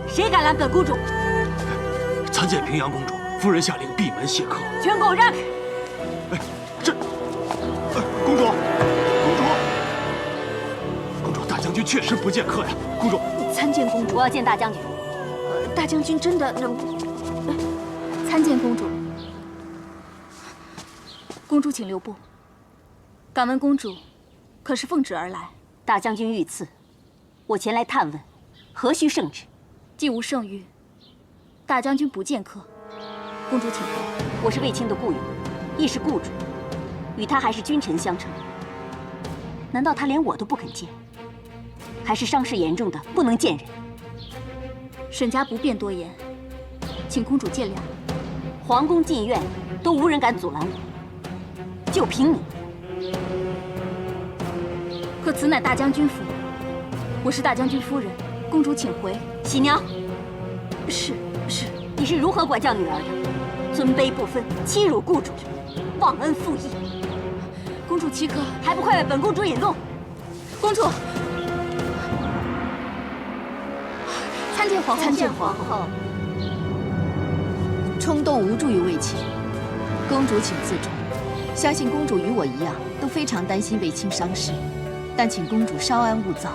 谁敢拦本公主？参见平阳公主，夫人下令闭门谢客。全给我让开！公主，公主，大将军确实不见客呀。公主，参见公主，我要见大将军。大将军真的能？参见公主。公主请留步。敢问公主，可是奉旨而来？大将军遇刺，我前来探问，何须圣旨？既无圣谕，大将军不见客。公主请回。我是卫青的雇佣，亦是雇主，与他还是君臣相称。难道他连我都不肯见？还是伤势严重的不能见人？沈家不便多言，请公主见谅。皇宫禁苑都无人敢阻拦我，就凭你。可此乃大将军府，我是大将军夫人，公主请回。喜娘，是，你是如何管教女儿的？尊卑不分，欺辱雇主，忘恩负义。公主岂可？还不快为本公主引路！公主，参见皇后。参见皇后。冲动无助于卫青，公主请自重。相信公主与我一样，都非常担心卫青伤势，但请公主稍安勿躁。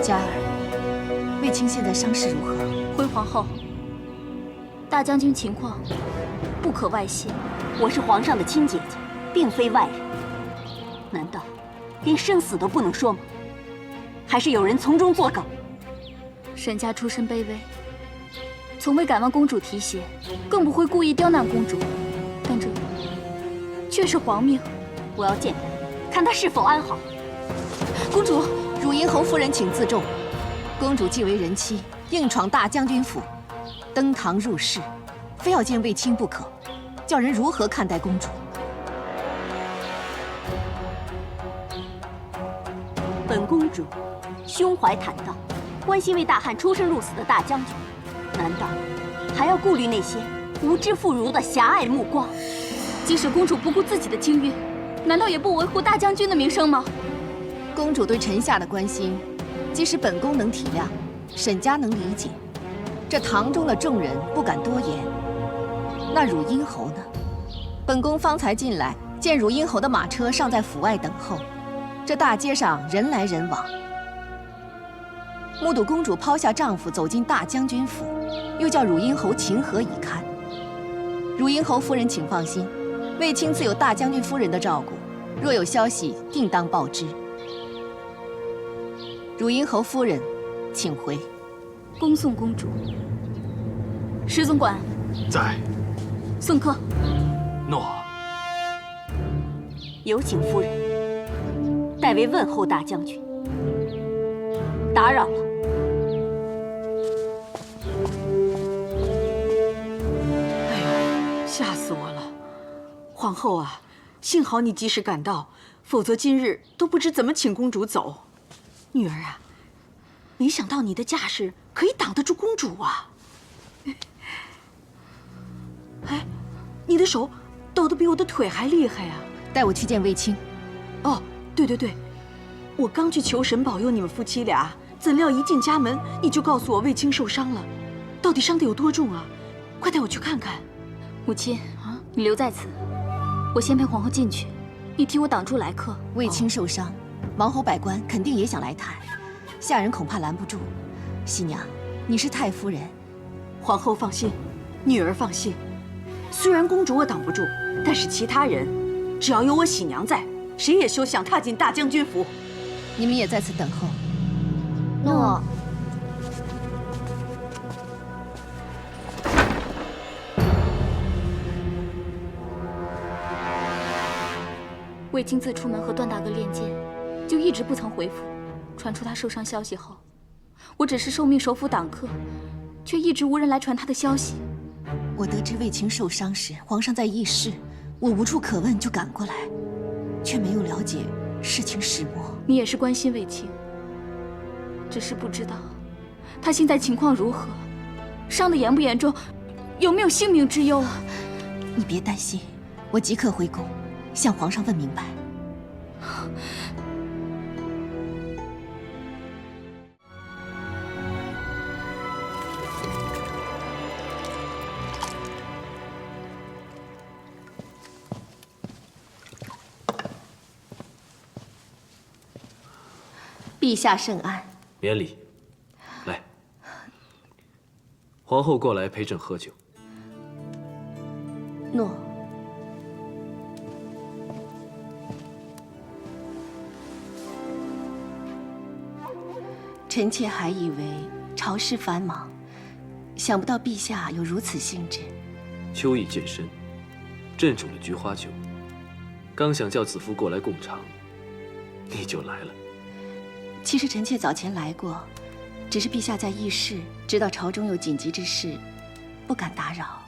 嘉儿，卫青现在伤势如何？回皇后，大将军情况不可外泄。我是皇上的亲姐姐，并非外人。难道连生死都不能说吗？还是有人从中作梗？沈家出身卑微，从未敢望公主提携，更不会故意刁难公主。但这却是皇命。我要见他，看他是否安好。公主，汝阴侯夫人请自重。公主既为人妻，硬闯大将军府，登堂入室，非要见卫青不可，叫人如何看待公主？本公主胸怀坦荡，关心为大汉出生入死的大将军，难道还要顾虑那些无知妇孺的狭隘目光？即使公主不顾自己的清誉，难道也不维护大将军的名声吗？公主对臣下的关心，即使本宫能体谅，沈家能理解，这堂中的众人不敢多言。那汝阴侯呢？本宫方才进来，见汝阴侯的马车尚在府外等候，这大街上人来人往，目睹公主抛下丈夫走进大将军府，又叫汝阴侯情何以堪？汝阴侯夫人请放心，卫青自有大将军夫人的照顾，若有消息定当报知。汝阴侯夫人，请回。恭送公主。石总管在。送客。诺。有请夫人，代为问候大将军。打扰了。哎呦，吓死我了！皇后啊，幸好你及时赶到，否则今日都不知怎么请公主走。女儿啊，没想到你的架势可以挡得住公主啊！哎，你的手抖得比我的腿还厉害啊！带我去见卫青。哦，对，我刚去求神保佑你们夫妻俩，怎料一进家门你就告诉我卫青受伤了，到底伤得有多重啊？快带我去看看。母亲啊，你留在此，我先陪皇后进去，你替我挡住来客。卫青受伤，王侯百官肯定也想来谈，下人恐怕拦不住。喜娘，你是太夫人，皇后放心，女儿放心。虽然公主我挡不住，但是其他人，只要有我喜娘在，谁也休想踏进大将军府。你们也在此等候。诺。卫青自出门和段大哥练剑，就一直不曾回府。传出他受伤消息后，我只是受命守府挡客，却一直无人来传他的消息。我得知卫青受伤时，皇上在议事，我无处可问，就赶过来，却没有了解事情始末。你也是关心卫青，只是不知道他现在情况如何，伤得严不严重，有没有性命之忧啊？你别担心，我即刻回宫，向皇上问明白。陛下圣安。免礼。来，皇后过来陪朕喝酒。诺。臣妾还以为朝事繁忙，想不到陛下有如此兴致。秋意渐深，朕煮了菊花酒，刚想叫子夫过来共尝，你就来了。其实臣妾早前来过，只是陛下在议事，知道朝中有紧急之事，不敢打扰。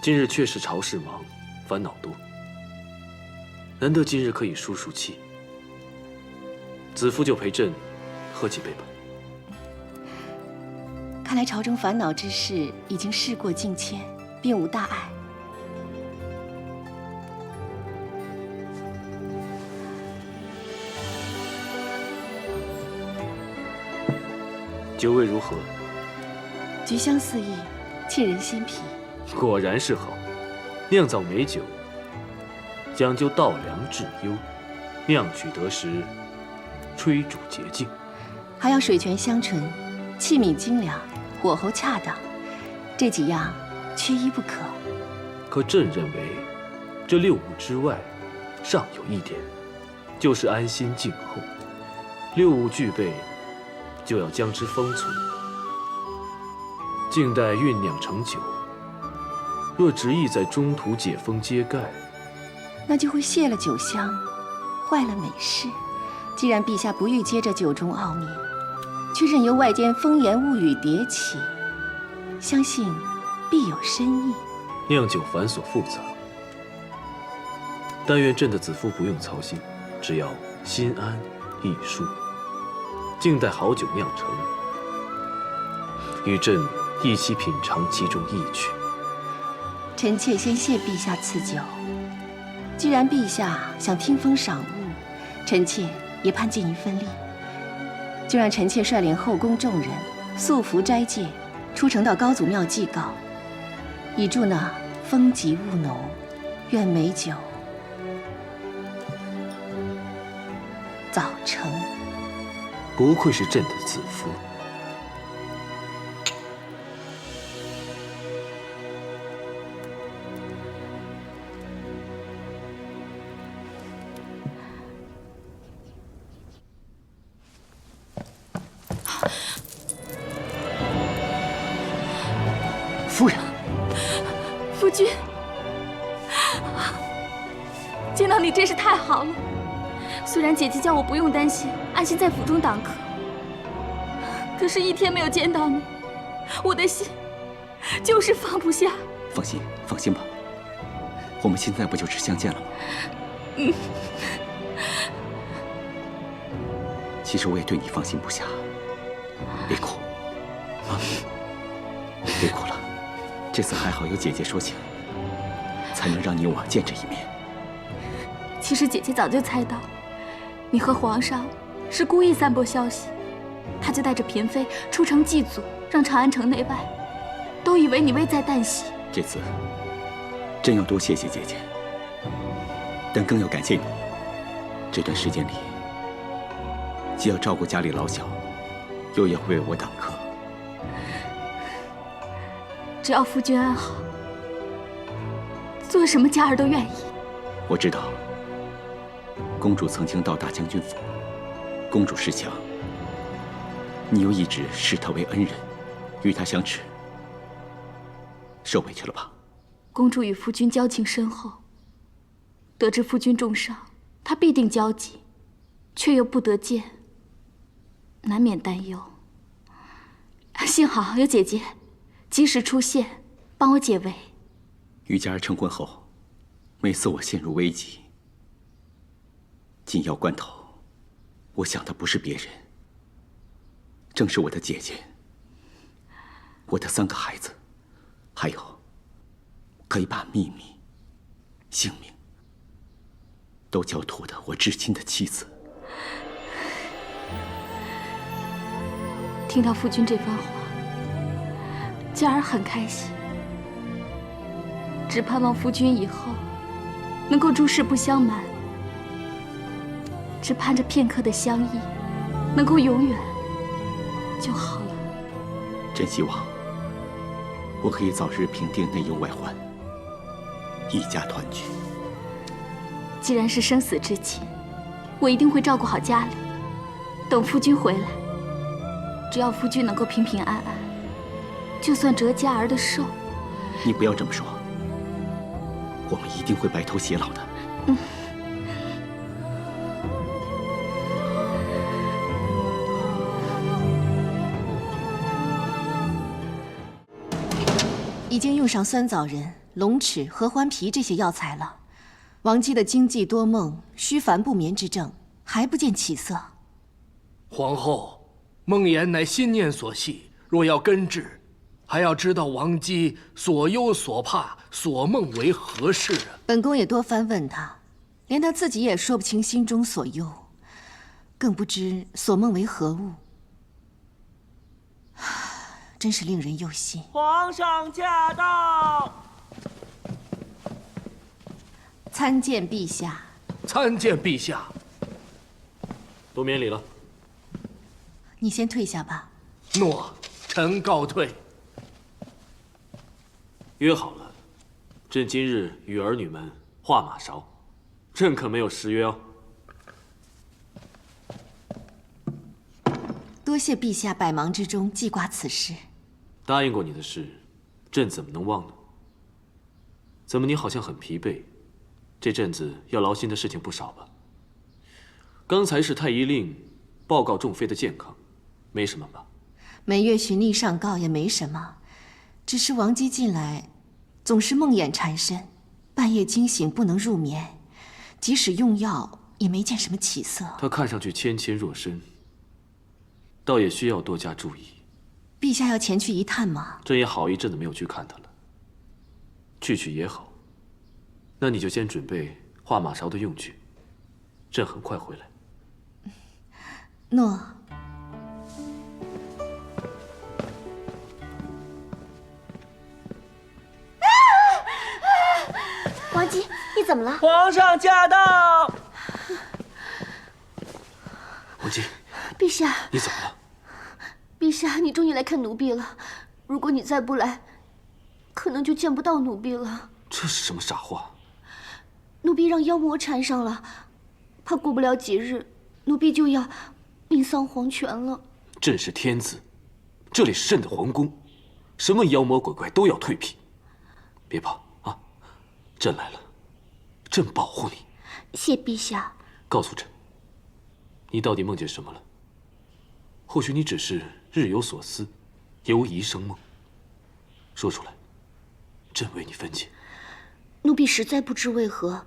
今日确实朝事忙，烦恼多，难得今日可以舒舒气。子夫就陪朕喝几杯吧。看来朝中烦恼之事已经事过境迁，并无大碍。酒味如何？菊香四溢，沁人心脾。果然是好。酿造美酒，讲究稻粱质优，酿取得时，吹煮洁净，还要水泉香醇，器皿精良，火候恰当，这几样缺一不可。可朕认为，这6物之外，尚有一点，就是安心静候。6物具备，就要将之封存，静待酝酿成酒。若执意在中途解封揭盖，那就会泄了酒香，坏了美事。既然陛下不欲接着酒中奥秘，却任由外间风言物语迭起，相信必有深意。酿酒繁琐复杂，但愿朕的子夫不用操心，只要心安意舒，静待好酒酿成，与朕一起品尝其中意趣。臣妾先谢陛下赐酒。既然陛下想听风赏物，臣妾也盼尽一份力。就让臣妾率领后宫众人素服斋戒，出城到高祖庙祭告，以助那风急雾浓，愿美酒早成。不愧是朕的子夫。夫人，夫君，见到你真是太好了。虽然姐姐叫我不用担心，安心在府中党课，可是一天没有见到你，我的心就是放不下。放心，放心吧，我们现在不就是相见了吗？其实我也对你放心不下，别哭啊，别哭了。这次还好有姐姐说情，才能让你我见这一面。其实姐姐早就猜到，你和皇上是故意散播消息，她就带着嫔妃出城祭祖，让长安城内外都以为你危在旦夕。这次真要多谢谢姐姐，但更要感谢你。这段时间里，既要照顾家里老小，又要为我党课。只要夫君安好，做什么佳儿都愿意。我知道，公主曾经到大将军府，公主恃强，你又一直视她为恩人，与她相持，受委屈了吧？公主与夫君交情深厚，得知夫君重伤，她必定焦急，却又不得见，难免担忧。幸好有姐姐及时出现，帮我解围。与佳儿成婚后，每次我陷入危急，紧要关头，我想的不是别人，正是我的姐姐，我的3个孩子，还有可以把秘密、性命都交托的我至亲的妻子。听到夫君这番话，佳儿很开心，只盼望夫君以后能够诸事不相瞒，只盼着片刻的相依，能够永远就好了。真希望我可以早日平定内忧外患，一家团聚。既然是生死之期，我一定会照顾好家里。等夫君回来，只要夫君能够平平安安，就算折家儿的寿。你不要这么说，我们一定会白头偕老的。已经用上酸枣仁、龙齿、合欢皮这些药材了。王姬的经悸多梦、虚烦不眠之症还不见起色。皇后，梦魇乃心念所系，若要根治，还要知道王姬所忧所怕、所梦为何事啊？本宫也多番问他，连他自己也说不清心中所忧，更不知所梦为何物。真是令人忧心。皇上驾到！参见陛下。参见陛下。都免礼了。你先退下吧。诺，臣告退。约好了，朕今日与儿女们画马勺，朕可没有失约哦。多谢陛下百忙之中记挂此事。答应过你的事，朕怎么能忘呢？怎么你好像很疲惫？这阵子要劳心的事情不少吧？刚才是太医令报告众妃的健康，没什么吧？每月循例上告也没什么，只是王姬近来总是梦魇缠身，半夜惊醒不能入眠，即使用药也没见什么起色。她看上去纤纤若身，倒也需要多加注意。陛下要前去一探吗？朕也好一阵子没有去看她了。去也好，那你就先准备画马勺的用具，朕很快回来。诺。王姬，你怎么了？皇上驾到！王姬，陛下，你怎么了？陛下，你终于来看奴婢了。如果你再不来，可能就见不到奴婢了。这是什么傻话？奴婢让妖魔缠上了，怕过不了几日，奴婢就要命丧黄泉了。朕是天子，这里是朕的皇宫，什么妖魔鬼怪都要退避。别怕啊，朕来了，朕保护你。谢陛下。告诉朕，你到底梦见什么了？或许你只是日有所思，犹疑生梦。说出来，朕为你分解。奴婢实在不知为何，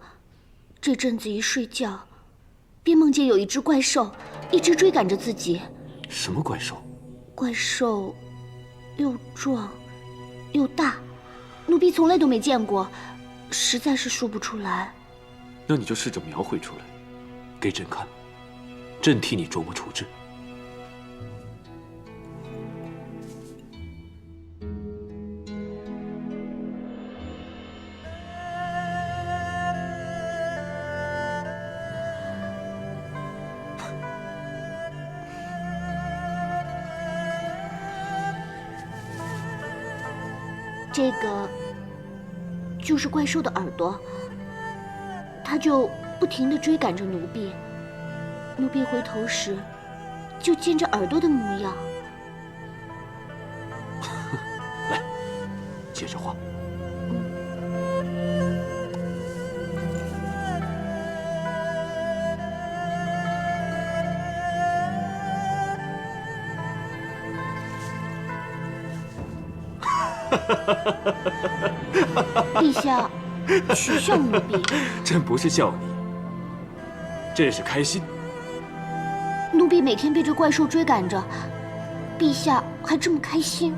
这阵子一睡觉，便梦见有一只怪兽一直追赶着自己。什么怪兽？怪兽又壮又大，奴婢从来都没见过，实在是说不出来。那你就试着描绘出来，给朕看，朕替你琢磨处置。这个就是怪兽的耳朵，它就不停地追赶着奴婢。奴婢回头时，就见着耳朵的模样。来，接着画。陛下，取笑奴婢。朕不是笑你，朕是开心。奴婢每天被这怪兽追赶着，陛下还这么开心？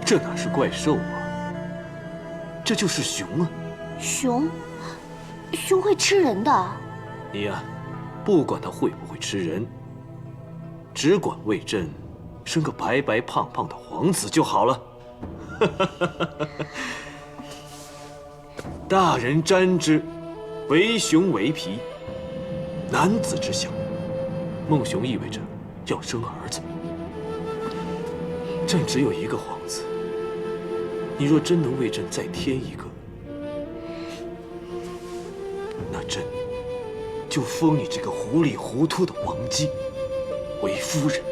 这哪是怪兽啊，这就是熊啊！熊会吃人的。你呀，不管它会不会吃人，只管为朕生个白白胖胖的皇子就好了。大人瞻之，为熊为皮，男子之相。梦熊意味着要生儿子。朕只有一个皇子，你若真能为朕再添一个，那朕就封你这个糊里糊涂的王姬为夫人。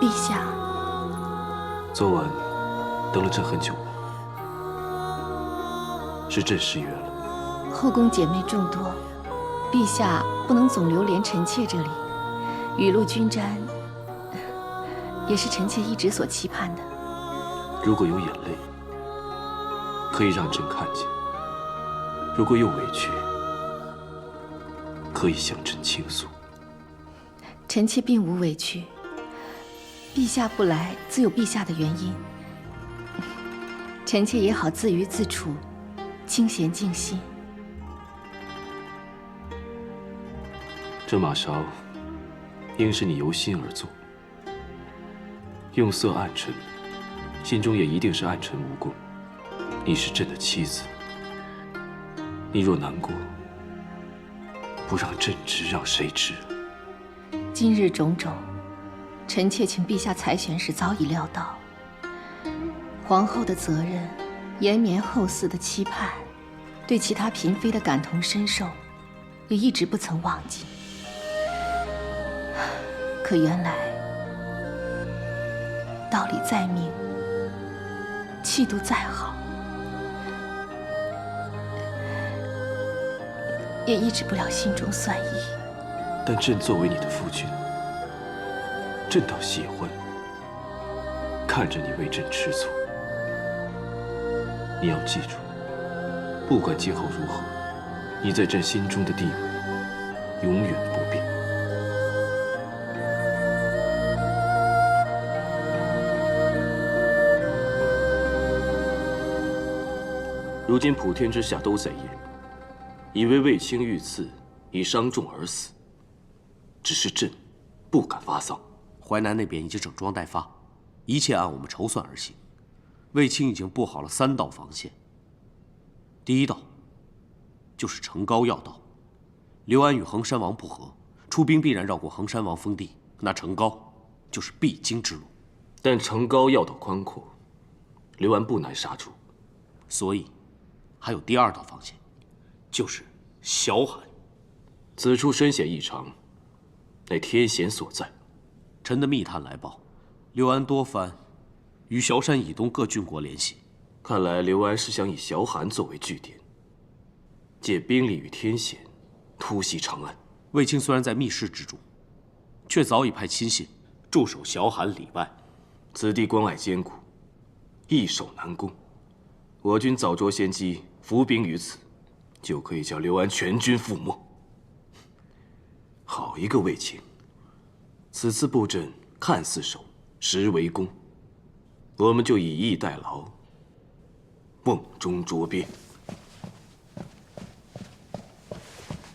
陛下，昨晚等了朕很久了，是朕失约了。后宫姐妹众多，陛下不能总留连臣妾这里，雨露均沾，也是臣妾一直所期盼的。如果有眼泪，可以让朕看见；如果有委屈，可以向朕倾诉。臣妾并无委屈。陛下不来，自有陛下的原因。臣妾也好自娱自处，清闲静心。这马勺，应是你由心而作，用色暗沉，心中也一定是暗沉无功。你是朕的妻子，你若难过，不让朕知，让谁知？今日种种，臣妾请陛下裁选时早已料到。皇后的责任，延绵后嗣的期盼，对其他嫔妃的感同身受，也一直不曾忘记。可原来，道理再明，气度再好，也抑制不了心中酸意。但朕作为你的夫君，朕倒喜欢看着你为朕吃醋。你要记住，不管今后如何，你在朕心中的地位永远不变。如今普天之下都在议论，以为卫青遇刺，已伤重而死。只是朕不敢发丧。淮南那边已经整装待发，一切按我们筹算而行。卫青已经布好了3道防线。第一道就是城高要道，刘安与衡山王不和，出兵必然绕过衡山王封地，那城高就是必经之路。但城高要道宽阔，刘安不难杀出，所以还有第2道防线，就是崤函。此处深险异常，乃天险所在。臣的密探来报，刘安多番与崤山以东各郡国联系，看来刘安是想以崤函作为据点，借兵力与天险突袭长安。卫青虽然在密室之中，却早已派亲信驻守崤函里外。此地关隘坚固，易守难攻。我军早着先机，伏兵于此，就可以将刘安全军覆没。好一个卫青！此次布阵看似守，实为攻。我们就以逸待劳，梦中捉鳖。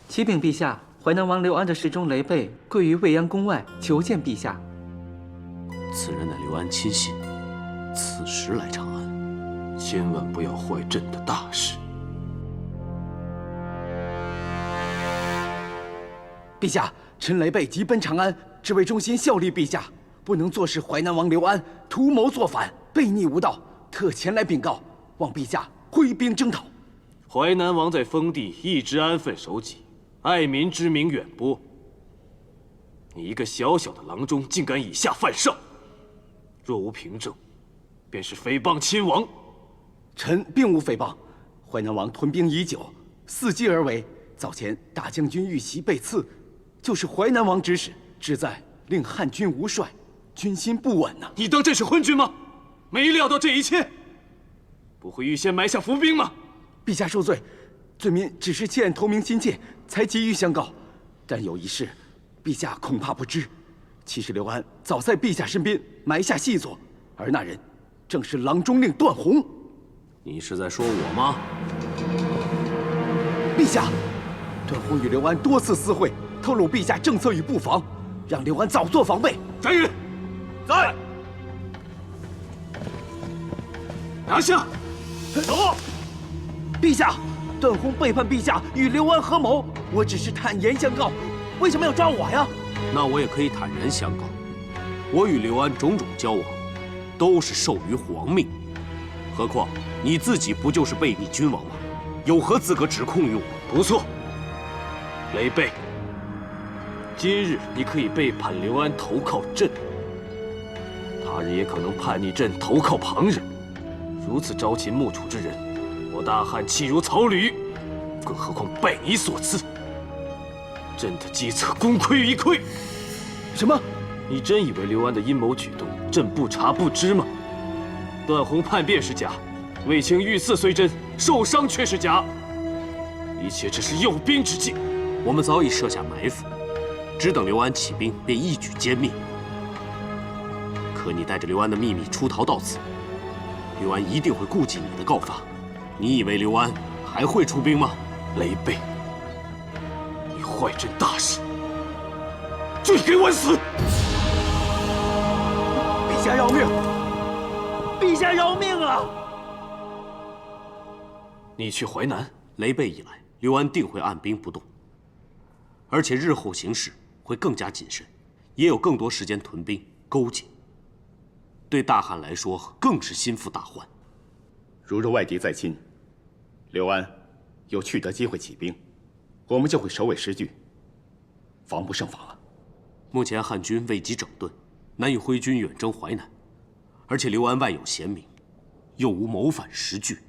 启禀陛下，淮南王刘安的侍中雷贝跪于未央宫外求见陛下。此人乃刘安亲信，此时来长安，千万不要坏朕的大事。陛下，臣雷贝急奔长安，只为忠心效力陛下，不能坐视淮南王刘安图谋作反，悖逆无道，特前来禀告，望陛下挥兵征讨。淮南王在封地一直安分守己，爱民之名远播。你一个小小的郎中，竟敢以下犯上，若无凭证，便是诽谤亲王。臣并无诽谤，淮南王屯兵已久，伺机而为。早前大将军遇袭被刺，就是淮南王指使，旨在令汉军无帅，军心不稳呐。你当这是昏君吗？没料到这一切，不会预先埋下伏兵吗？陛下受罪，罪民只是弃暗投明心切，才急于相告。但有一事，陛下恐怕不知。其实刘安早在陛下身边埋下细作，而那人正是郎中令段宏。你是在说我吗？陛下，段宏与刘安多次私会，透露陛下政策与布防，让刘安早做防备。来人，在！拿下！走！陛下，段宏背叛陛下，与刘安合谋，我只是坦言相告，为什么要抓我呀？那我也可以坦然相告，我与刘安种种交往，都是受于皇命。何况你自己不就是背逆君王吗？有何资格指控于我？不错，雷贝，今日你可以背叛刘安投靠朕，他日也可能叛逆朕投靠旁人。如此朝秦暮楚之人，我大汉弃如草履，更何况拜你所赐。朕的计策功亏一篑。什么？你真以为刘安的阴谋举动朕不察不知吗？段宏叛变是假，卫青遇刺虽真，受伤却是假，一切只是诱兵之计。我们早已设下埋伏，只等刘安起兵，便一举歼灭。可你带着刘安的秘密出逃到此，刘安一定会顾及你的告发。你以为刘安还会出兵吗？雷贝，你坏朕大事，罪该万死！陛下饶命！陛下饶命啊！你去淮南，雷贝一来，刘安定会按兵不动，而且日后行事会更加谨慎，也有更多时间屯兵勾结。对大汉来说，更是心腹大患。如若外敌在侵，刘安有取得机会起兵，我们就会首尾失据，防不胜防了。目前汉军未及整顿，难以挥军远征淮南，而且刘安外有贤明，又无谋反实据，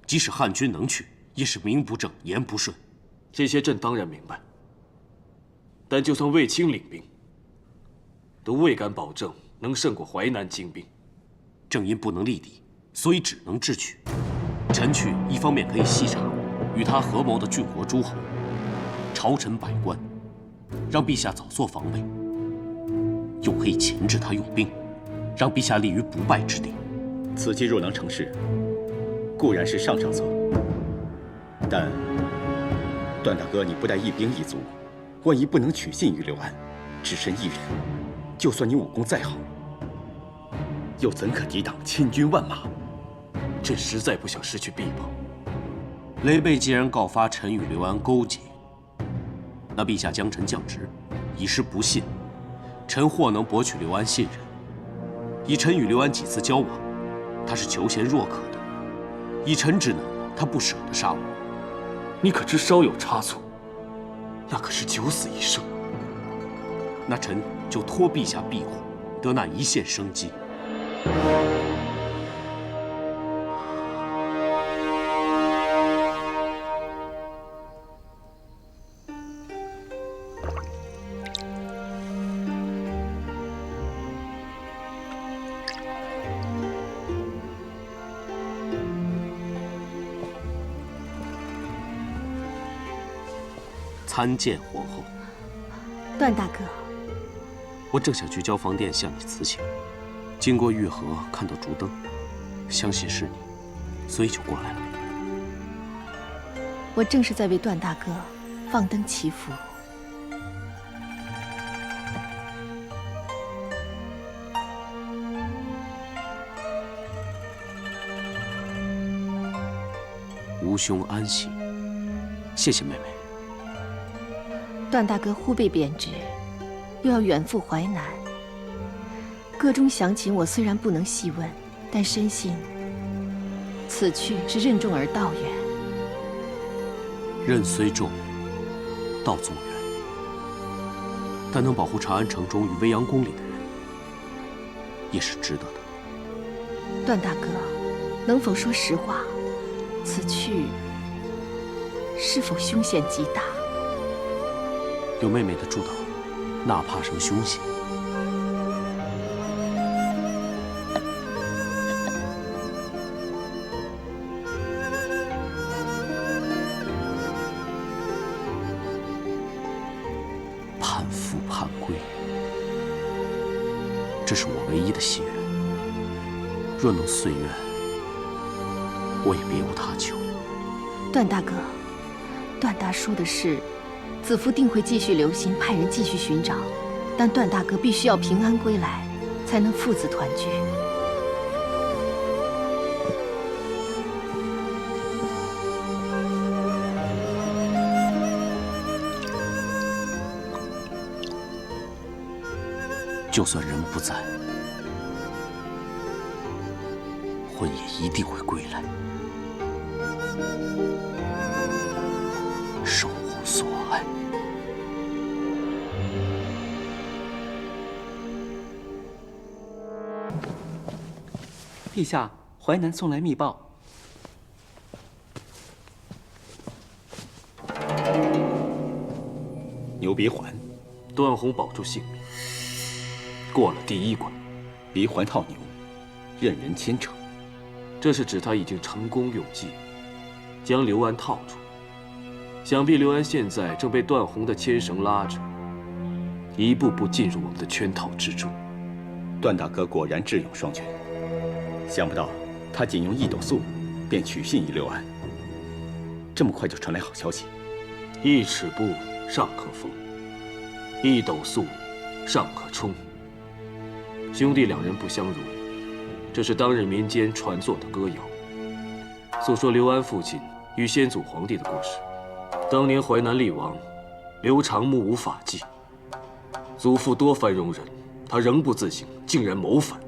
即使汉军能去，也是名不正言不顺。这些朕当然明白，但就算卫青领兵，都未敢保证能胜过淮南精兵。正因不能力敌，所以只能智取。臣去一方面可以细查与他合谋的郡国诸侯、朝臣百官，让陛下早做防备；又可以钳制他用兵，让陛下立于不败之地。此计若能成事，固然是上策，但段大哥，你不带一兵一卒，万一不能取信于刘安，只身一人，就算你武功再好，又怎可抵挡千军万马？朕实在不想失去臂膀。雷贝既然告发臣与刘安勾结，那陛下将臣降职，以示不信，臣或能博取刘安信任。以臣与刘安几次交往，他是求贤若渴的，以臣之能，他不舍得杀我。你可知稍有差错，那可是九死一生。那臣就托陛下庇护，得那一线生机。参见皇后。段大哥，我正想去交房殿向你辞请，经过御河看到烛灯，相信是你，所以就过来了。我正是在为段大哥放灯祈福。吾兄安息，谢谢妹妹。段大哥忽被贬职，又要远赴淮南，个中详情我虽然不能细问，但深信此去是任重而道远。任虽重，道纵远，但能保护长安城中与未央宫里的人，也是值得的。段大哥，能否说实话？此去是否凶险极大？有妹妹的助导，哪怕什么凶险？这是我唯一的心愿。若能遂愿，我也别无他求。段大哥，段大叔的事，子夫定会继续留心，派人继续寻找。但段大哥必须要平安归来，才能父子团聚。就算人不在，魂也一定会归来，守护所爱。陛下，淮南送来密报。牛鼻环，段宏保住性命，过了第一关。鼻环套牛，任人牵扯。这是指他已经成功用计，将刘安套住。想必刘安现在正被段宏的牵绳拉着，一步步进入我们的圈套之中。段大哥果然智勇双全，想不到他仅用1斗粟，便取信于刘安。这么快就传来好消息。1尺布尚可缝，1斗粟尚可充。兄弟2人不相容，这是当日民间传作的歌谣，诉说刘安父亲与先祖皇帝的故事。当年淮南厉王刘长目无法纪，祖父多番容忍，他仍不自省，竟然谋反。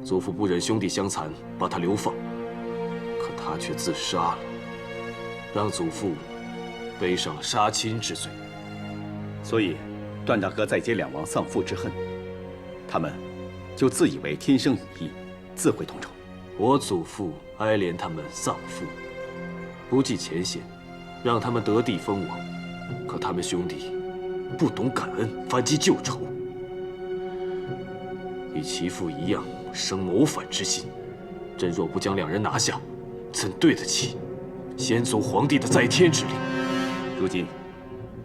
祖父不忍兄弟相残，把他流放，可他却自杀了，让祖父背上了杀亲之罪。所以，段大哥再结2王丧父之恨，他们就自以为天生羽翼，自会同仇。我祖父哀怜他们丧父，不计前嫌，让他们得地封王。可他们兄弟不懂感恩，反击旧仇，与其父一样生谋反之心。朕若不将2人拿下，怎对得起先祖皇帝的在天之灵？如今，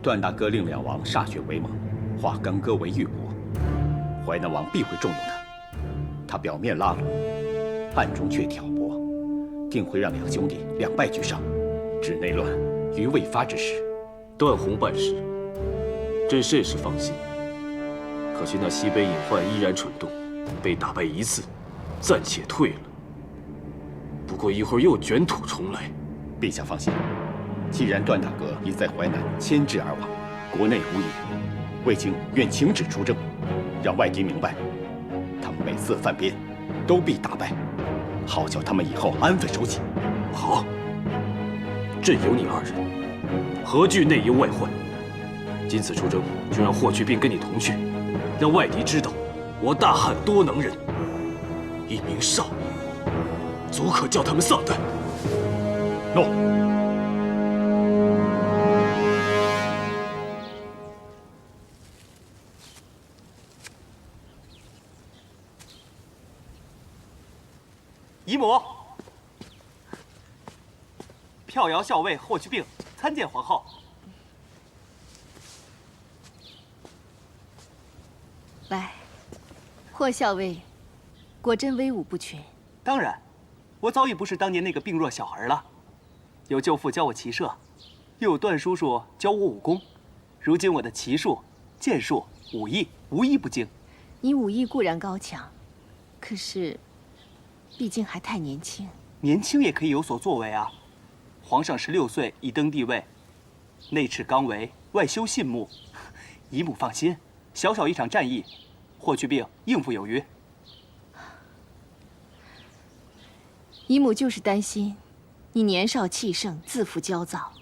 段大哥令2王歃血为盟，化干戈为玉帛，淮南王必会重用他。他表面拉拢，暗中却挑拨，定会让2兄弟两败俱伤，致内乱于未发之时。段宏办事，朕甚是放心。可惜那西北隐患依然蠢动，被打败1次，暂且退了。不过一会儿又卷土重来。陛下放心，既然段大哥已在淮南牵制而亡，国内无虞，卫青愿请旨出征，让外敌明白，他们每次犯边，都必大败，好叫他们以后安分守己。好，朕有你2人，何惧内忧外患？今次出征，就让霍去病跟你同去，让外敌知道我大汉多能人，一名少爷，足可叫他们丧胆。诺。姨母，票摇校尉霍去病参见皇后。来，霍校尉，果真威武不群。当然，我早已不是当年那个病弱小儿了。有舅父教我骑射，又有段叔叔教我武功，如今我的骑术、剑术、武艺无一不精。你武艺固然高强，可是，毕竟还太年轻。年轻也可以有所作为啊！皇上16岁已登帝位，内敕纲为，外修信目。姨母放心，小小一场战役，霍去病应付有余。姨母就是担心你年少气盛，自负骄躁。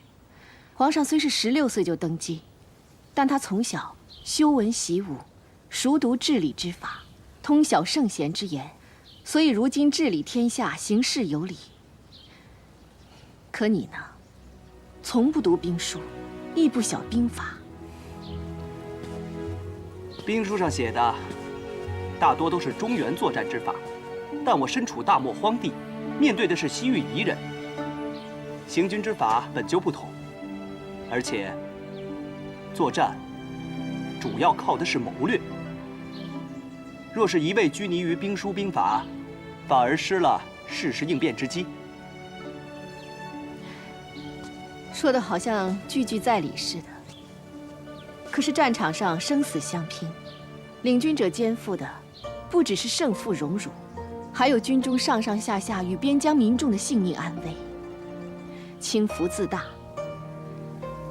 皇上虽是16岁就登基，但他从小修文习武，熟读治理之法，通晓圣贤之言，所以如今治理天下，行事有理。可你呢，从不读兵书，亦不晓兵法。兵书上写的大多都是中原作战之法，但我身处大漠荒地，面对的是西域夷人，行军之法本就不同，而且作战主要靠的是谋略。若是一味拘泥于兵书兵法，反而失了适时应变之机。说的好像句句在理似的。可是战场上生死相拼，领军者肩负的不只是胜负荣辱，还有军中上上下下与边疆民众的性命安危。轻浮自大，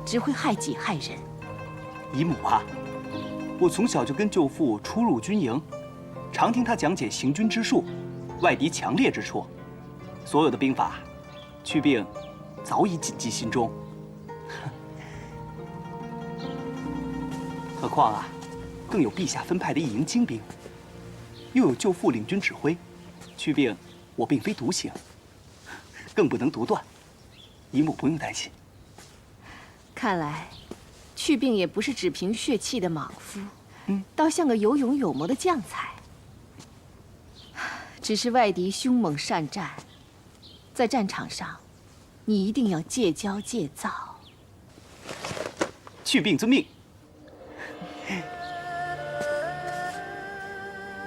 只会害己害人。姨母啊，我从小就跟舅父出入军营，常听他讲解行军之术，外敌强烈之处，所有的兵法，去病早已谨记心中。何况啊，更有陛下分派的一营精兵，又有舅父领军指挥，去病我并非独行，更不能独断。姨母不用担心。看来，去病也不是只凭血气的莽夫，倒像个有勇有谋的将才。只是外敌凶猛善战，在战场上，你一定要戒骄戒躁。去病遵命。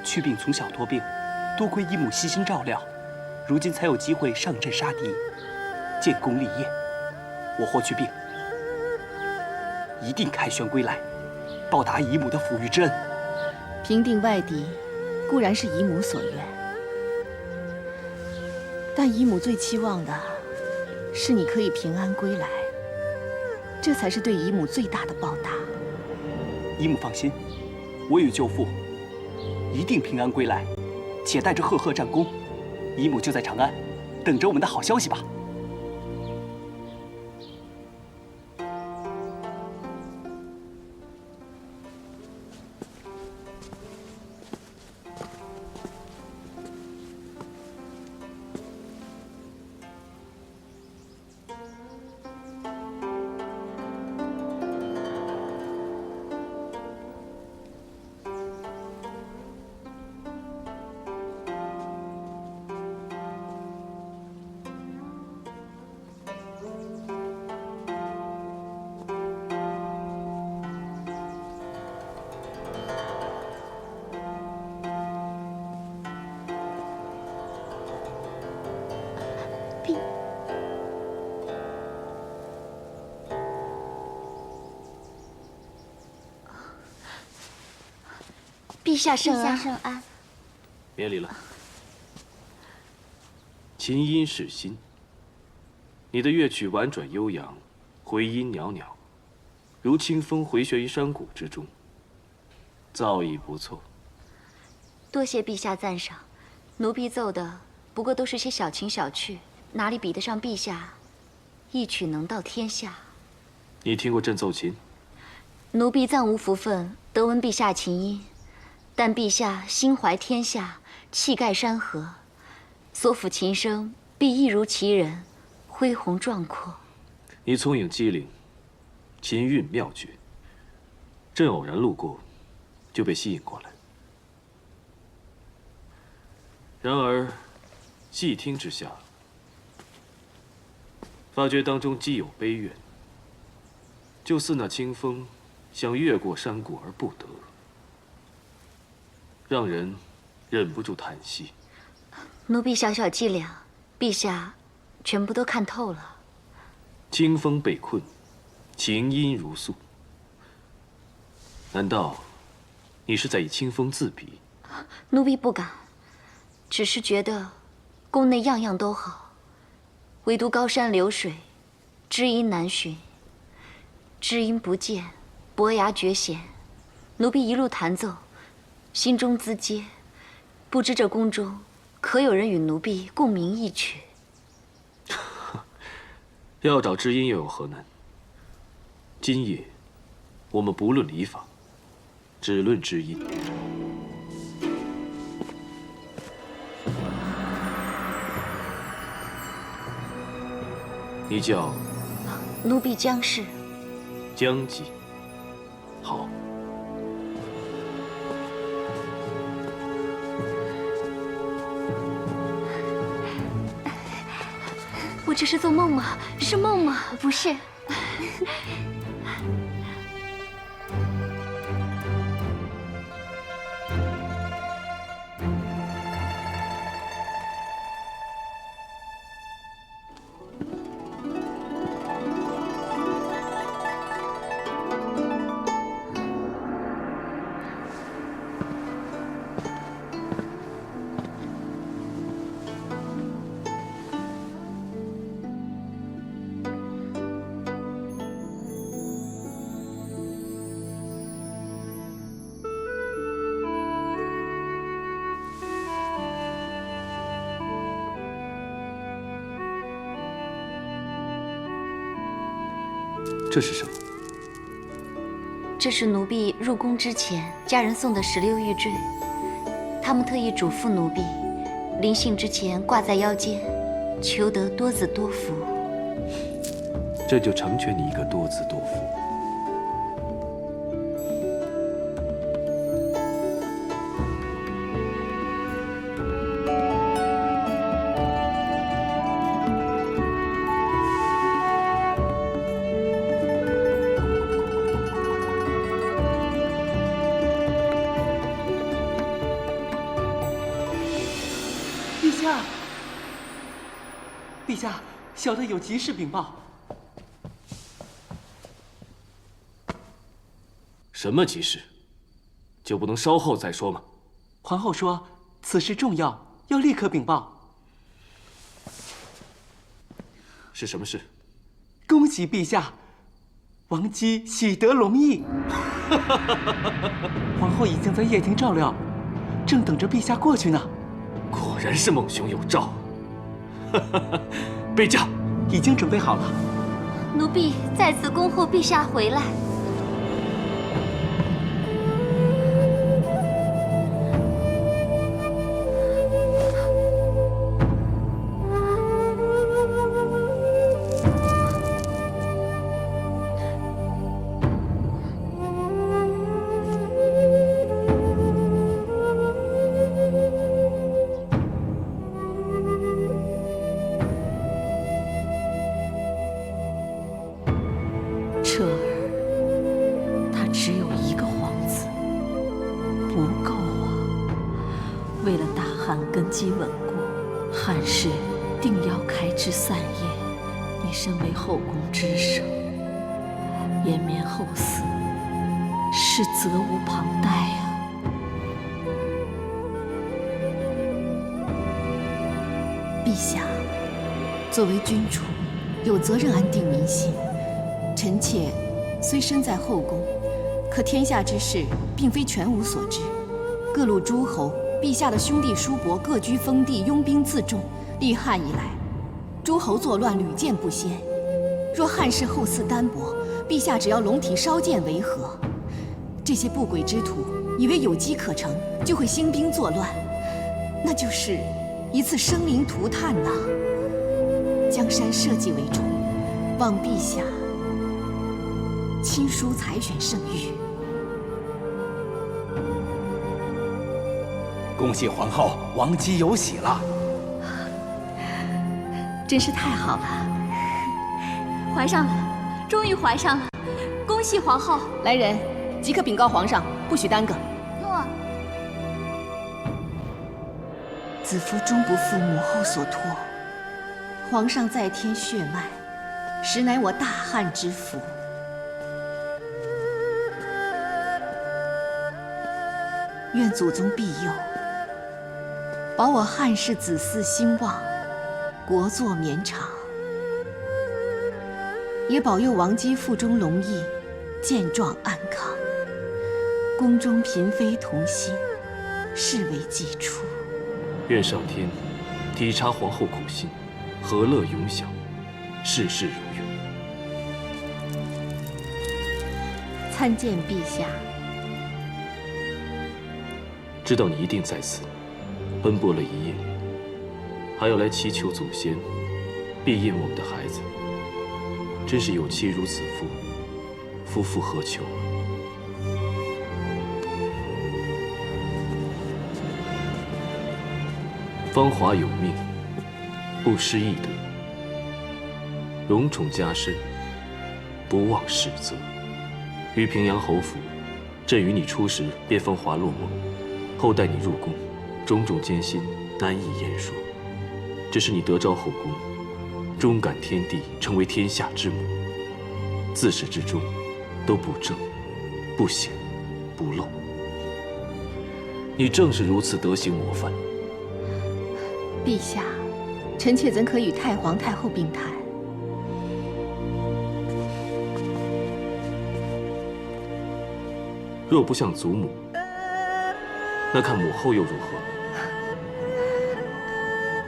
去病从小多病，多亏姨母悉心照料，如今才有机会上阵杀敌，建功立业。我霍去病一定凯旋归来，报答姨母的抚育之恩。平定外敌，固然是姨母所愿，但姨母最期望的是你可以平安归来，这才是对姨母最大的报答。姨母放心，我与舅父一定平安归来，且带着赫赫战功。姨母就在长安，等着我们的好消息吧。陛下圣安。圣安。别理了。琴音是心，你的乐曲婉转悠扬，回音袅袅，如清风回旋于山谷之中，造诣不错。多谢陛下赞赏，奴婢奏的不过都是些小情小趣，哪里比得上陛下一曲能到天下？你听过朕奏琴？奴婢暂无福分得闻陛下琴音，但陛下心怀天下，气盖山河，所抚琴声必一如其人，恢宏壮阔。你聪颖机灵，琴韵妙绝，朕偶然路过，就被吸引过来。然而，细听之下，发觉当中既有悲怨，就似那清风想越过山谷而不得，让人忍不住叹息。奴婢小小伎俩，陛下全部都看透了。清风被困，琴音如诉。难道你是在以清风自比？奴婢不敢，只是觉得宫内样样都好，唯独高山流水，知音难寻。知音不见，伯牙绝弦。奴婢一路弹奏，心中滋嗟，不知这宫中可有人与奴婢共鸣一曲？要找知音又有何难？今夜我们不论礼法，只论知音。你叫？奴婢姜氏。姜姬。好。我这是做梦吗？是梦吗？不是。这是什么？这是奴婢入宫之前家人送的16玉坠，他们特意嘱咐奴婢，临幸之前挂在腰间，求得多子多福。这就成全你一个多子多福。陛下，小的有急事禀报。什么急事？就不能稍后再说吗？皇后说此事重要，要立刻禀报。是什么事？恭喜陛下，王姬喜得龙裔。皇后已经在掖庭照料，正等着陛下过去呢。果然是孟雄有兆。备驾，已经准备好了。奴婢在此恭候陛下回来。彻儿，他只有一个皇子，不够啊！为了大汉根基稳固，汉室定要开枝散叶。你身为后宫之首，延绵后嗣，是责无旁贷啊！陛下，作为君主，有责任安定民心。臣妾虽身在后宫，可天下之事并非全无所知。各路诸侯，陛下的兄弟叔伯各居封地，拥兵自重。立汉以来，诸侯作乱屡见不鲜。若汉室后嗣单薄，陛下只要龙体稍见违和，这些不轨之徒以为有机可乘，就会兴兵作乱，那就是一次生灵涂炭呐！江山社稷为重，望陛下亲疏采选圣谕。恭喜皇后，王姬有喜了！真是太好了，怀上了，终于怀上了，恭喜皇后！来人，即刻禀告皇上，不许耽搁。诺。子夫终不负母后所托，皇上在天血脉，实乃我大汉之福。愿祖宗庇佑，保我汉室子嗣兴旺，国祚绵长。也保佑王姬腹中龙裔健壮安康，宫中嫔妃同心，视为基础。愿上天体察皇后苦心，和乐永享，事事如愿。参见陛下。知道你一定在此，奔波了一夜，还要来祈求祖先庇荫我们的孩子，真是有妻如此妇，夫复何求？芳华有命，不失懿德；荣宠加身，不忘世责。于平阳侯府，朕与你初时便风华落寞。后待你入宫，种种艰辛难以言说。只是你得召后宫，忠感天地，成为天下之母，自始至终都不正、不显、不露。你正是如此德行模范。陛下，臣妾怎可与太皇太后并谈？若不像祖母，那看母后又如何？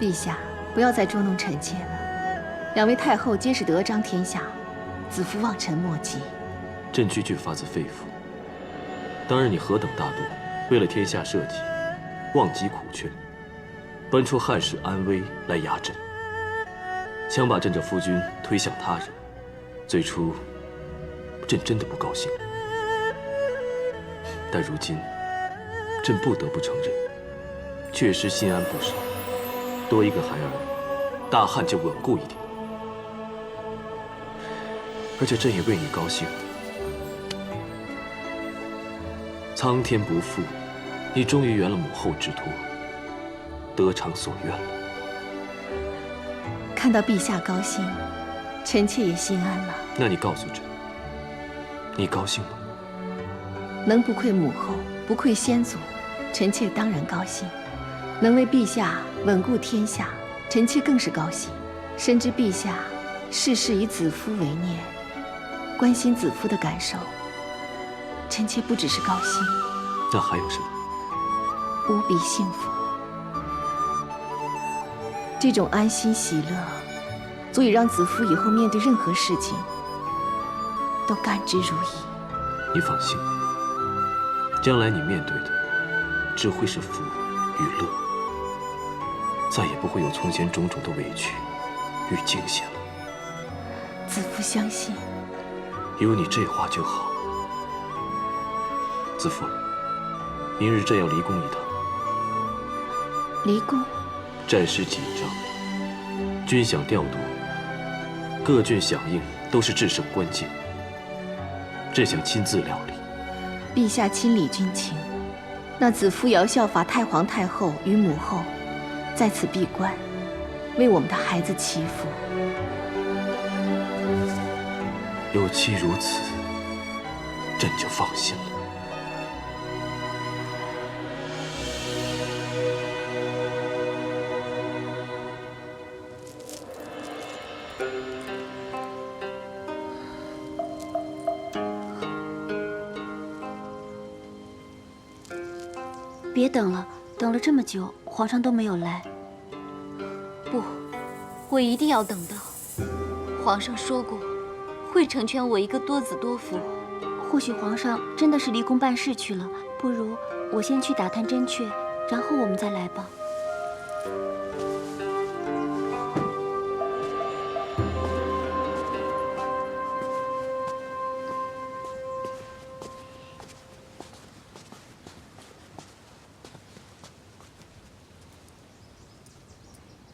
陛下，不要再捉弄臣妾了。两位太后皆是德彰天下，子夫望尘莫及。朕句句发自肺腑。当日你何等大度，为了天下社稷，忘记苦劝，搬出汉室安危来压朕，想把朕这夫君推向他人。最初，朕真的不高兴，但如今，朕不得不承认，确实心安不少。多一个孩儿，大汉就稳固一点。而且朕也为你高兴。苍天不负，你终于圆了母后之托，得偿所愿了。看到陛下高兴，臣妾也心安了。那你告诉朕，你高兴吗？能不愧母后，不愧先祖，臣妾当然高兴。能为陛下稳固天下，臣妾更是高兴。深知陛下事事以子夫为念，关心子夫的感受，臣妾不只是高兴，那还有什么？无比幸福。这种安心喜乐，足以让子夫以后面对任何事情都甘之如饴。你放心，将来你面对的只会是福与乐，再也不会有从前种种的委屈与惊险了。子夫相信，有你这话就好。子夫，明日朕要离宫一趟。离宫？战事紧张，军饷调度，各郡响应都是制胜关键。朕想亲自料理。陛下亲理军情，那子夫也要效法太皇太后与母后，在此闭关，为我们的孩子祈福。有妻如此，朕就放心了。别等了，等了这么久，皇上都没有来。不，我一定要等到。皇上说过，会成全我一个多子多福。或许皇上真的是离宫办事去了，不如我先去打探真确，然后我们再来吧。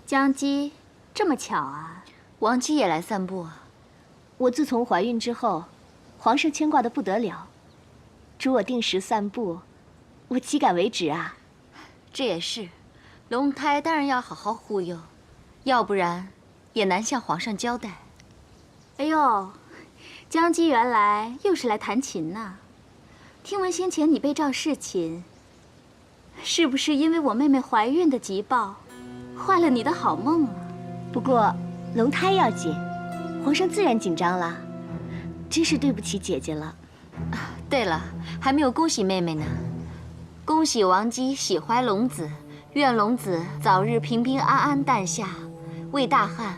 江姬，这么巧啊！王姬也来散步啊。我自从怀孕之后，皇上牵挂得不得了，嘱我定时散步，我岂敢为止啊？这也是，龙胎当然要好好护佑，要不然也难向皇上交代。哎呦，江姬原来又是来弹琴呐！听闻先前你被召侍寝，是不是因为我妹妹怀孕的急报，坏了你的好梦啊？不过龙胎要紧，皇上自然紧张了。真是对不起姐姐了。对了，还没有恭喜妹妹呢。恭喜王姬喜怀龙子，愿龙子早日平平安安诞下，为大汉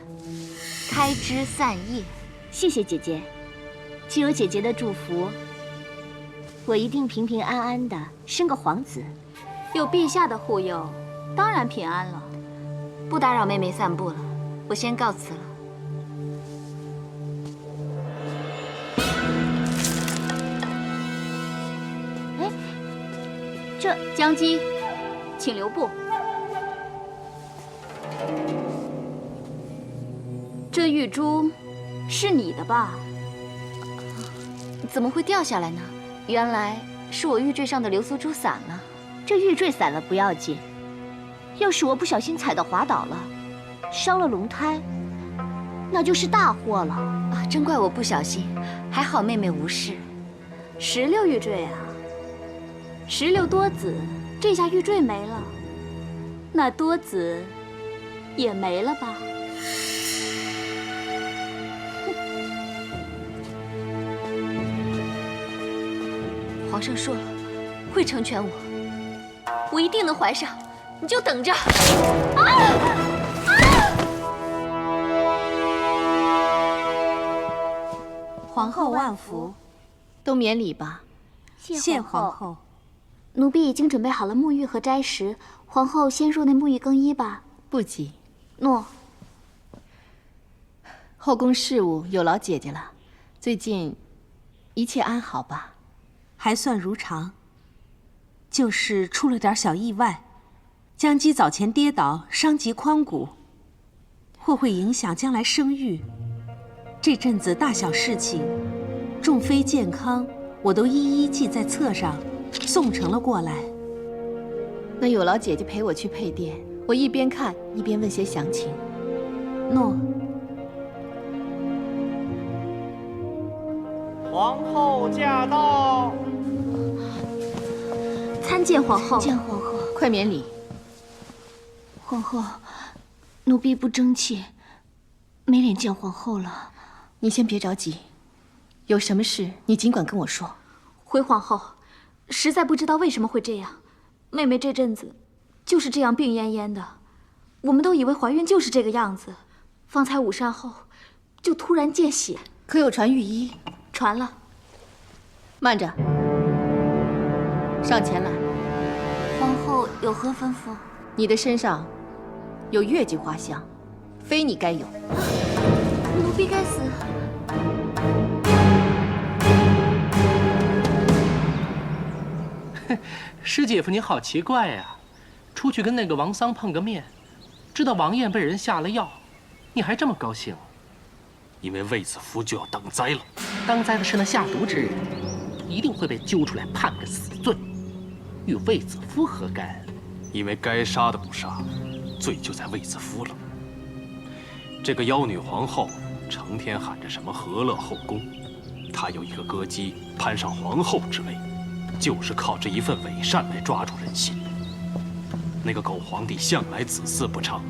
开枝散叶。谢谢姐姐，既有姐姐的祝福，我一定平平安安的生个皇子。有陛下的护佑，当然平安了。不打扰妹妹散步了，我先告辞了。哎，这江姬，请留步。这玉珠是你的吧？怎么会掉下来呢？原来是我玉坠上的流苏珠散了。这玉坠散了不要紧，要是我不小心踩到滑倒了，伤了龙胎，那就是大祸了啊！真怪我不小心，还好妹妹无事。16玉坠啊，16多子，这下玉坠没了，那多子也没了吧？皇上说了，会成全我，我一定能怀上，你就等着。皇后万福，都免礼吧。谢皇后。奴婢已经准备好了沐浴和斋食，皇后先入内沐浴更衣吧。不急。诺。后宫事务有劳姐姐了，最近一切安好吧？还算如常，就是出了点小意外。江姬早前跌倒，伤及髋骨，或会影响将来生育。这阵子大小事情，众妃健康，我都一一记在册上，送呈了过来。那有劳姐姐陪我去配殿，我一边看一边问些详情。诺。皇后驾到！参见皇后。见皇后，快免礼。皇后，奴婢不争气，没脸见皇后了。你先别着急，有什么事你尽管跟我说。回皇后，实在不知道为什么会这样。妹妹这阵子就是这样病恹恹的，我们都以为怀孕就是这个样子。方才午膳后，就突然见血。可有传御医？传了。慢着，上前来。皇后有何吩咐？你的身上有月季花香，非你该有。奴婢该死。师姐夫，你好奇怪呀！出去跟那个王桑碰个面，知道王燕被人下了药，你还这么高兴？因为卫子夫就要当灾了。当灾的是那下毒之人，一定会被揪出来判个死罪，与卫子夫何干？因为该杀的不杀，罪就在卫子夫了。这个妖女皇后成天喊着什么和乐后宫，她有一个歌姬攀上皇后之位，就是靠这一份伪善来抓住人心。那个狗皇帝向来子嗣不昌，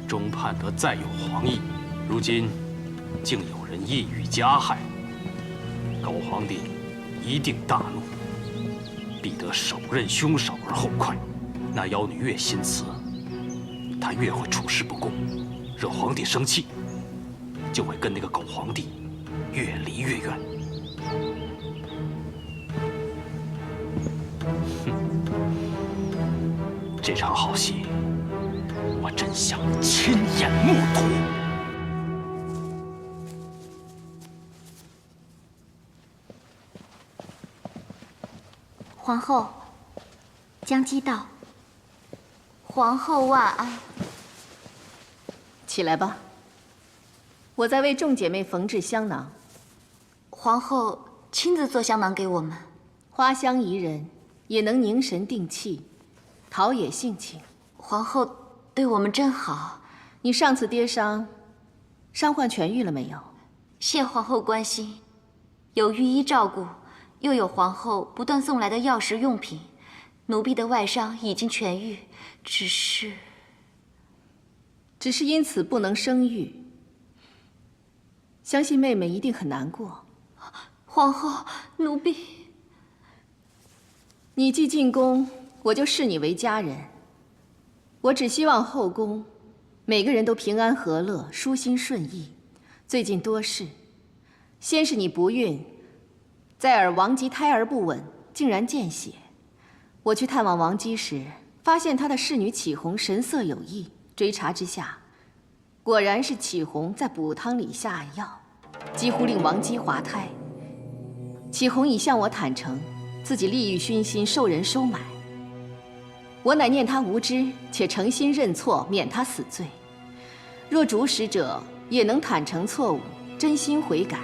终盼得再有皇裔，如今竟有人意欲加害，狗皇帝一定大怒，必得手刃凶手而后快。那妖女越心慈，她越会处事不公，惹皇帝生气，就会跟那个狗皇帝越离越远。这场好戏，我真想亲眼目睹。皇后，江姬到。皇后万安。起来吧，我在为众姐妹缝制香囊。皇后亲自做香囊给我们，花香宜人，也能凝神定气，陶冶性情。皇后对我们真好。你上次跌伤，伤患痊愈了没有？谢皇后关心，有御医照顾，又有皇后不断送来的药食用品，奴婢的外伤已经痊愈，只是因此不能生育。相信妹妹一定很难过。皇后，奴婢。你既进宫，我就视你为家人。我只希望后宫每个人都平安和乐，舒心顺意。最近多事，先是你不孕，再而王姬胎儿不稳，竟然见血。我去探望王姬时，发现她的侍女启红神色有异，追查之下，果然是启红在补汤里下药，几乎令王姬滑胎。启红已向我坦诚，自己利欲熏心，受人收买。我乃念他无知，且诚心认错，免他死罪。若主使者也能坦诚错误，真心悔改，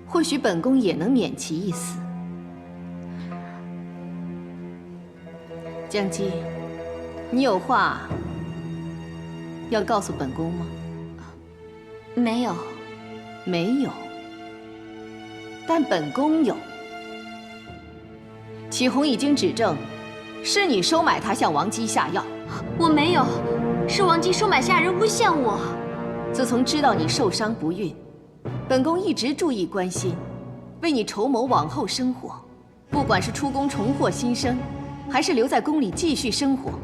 或许本宫也能免其一死。江姬，你有话要告诉本宫吗？没有。没有。但本宫有。启红已经指证，是你收买他向王姬下药。我没有，是王姬收买下人诬陷我。自从知道你受伤不孕，本宫一直注意关心，为你筹谋往后生活。不管是出宫重获新生，还是留在宫里继续生活，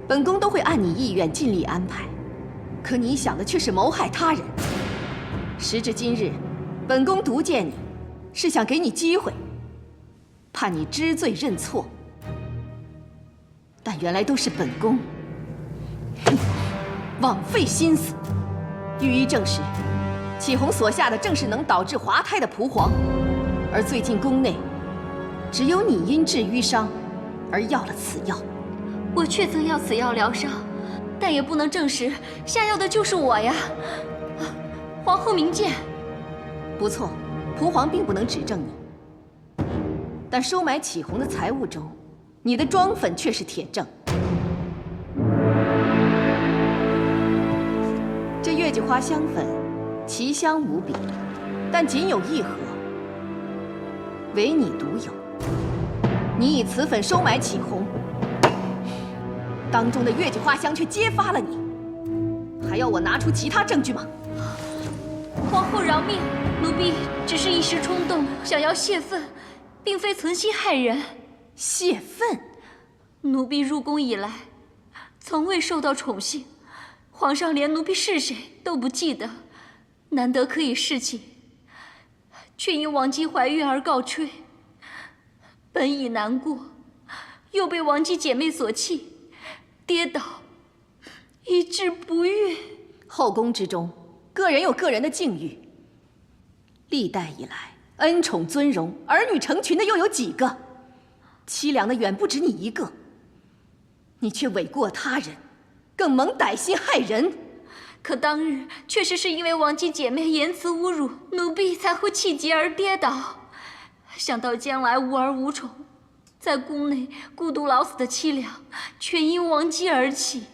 本宫都会按你意愿尽力安排。可你想的却是谋害他人。时至今日，本宫独见你，是想给你机会，怕你知罪认错。但原来都是本宫枉费心思。御医证实，启宏所下的正是能导致滑胎的蒲黄，而最近宫内只有你因治淤伤而要了此药。我确曾要此药疗伤，但也不能证实下药的就是我呀。皇后明鉴。不错，蒲黄并不能指证你，但收买启宏的财物中，你的妆粉却是铁证。这月季花香粉，奇香无比，但仅有一盒，唯你独有。你以此粉收买启宏，当中的月季花香却揭发了你，还要我拿出其他证据吗？皇后饶命，奴婢只是一时冲动，想要泄愤，并非存心害人。泄愤？奴婢入宫以来，从未受到宠幸，皇上连奴婢是谁都不记得，难得可以侍寝，却因王姬怀孕而告吹。本已难过，又被王姬姐妹所弃，跌倒，以致不孕。后宫之中，个人有个人的境遇。历代以来，恩宠尊荣、儿女成群的又有几个？凄凉的远不止你一个。你却诿过他人，更蒙歹心害人。可当日确实是因为王姬姐妹言辞侮辱，奴婢才会气急而跌倒。想到将来无儿无宠，在宫内孤独老死的凄凉，全因王姬而起，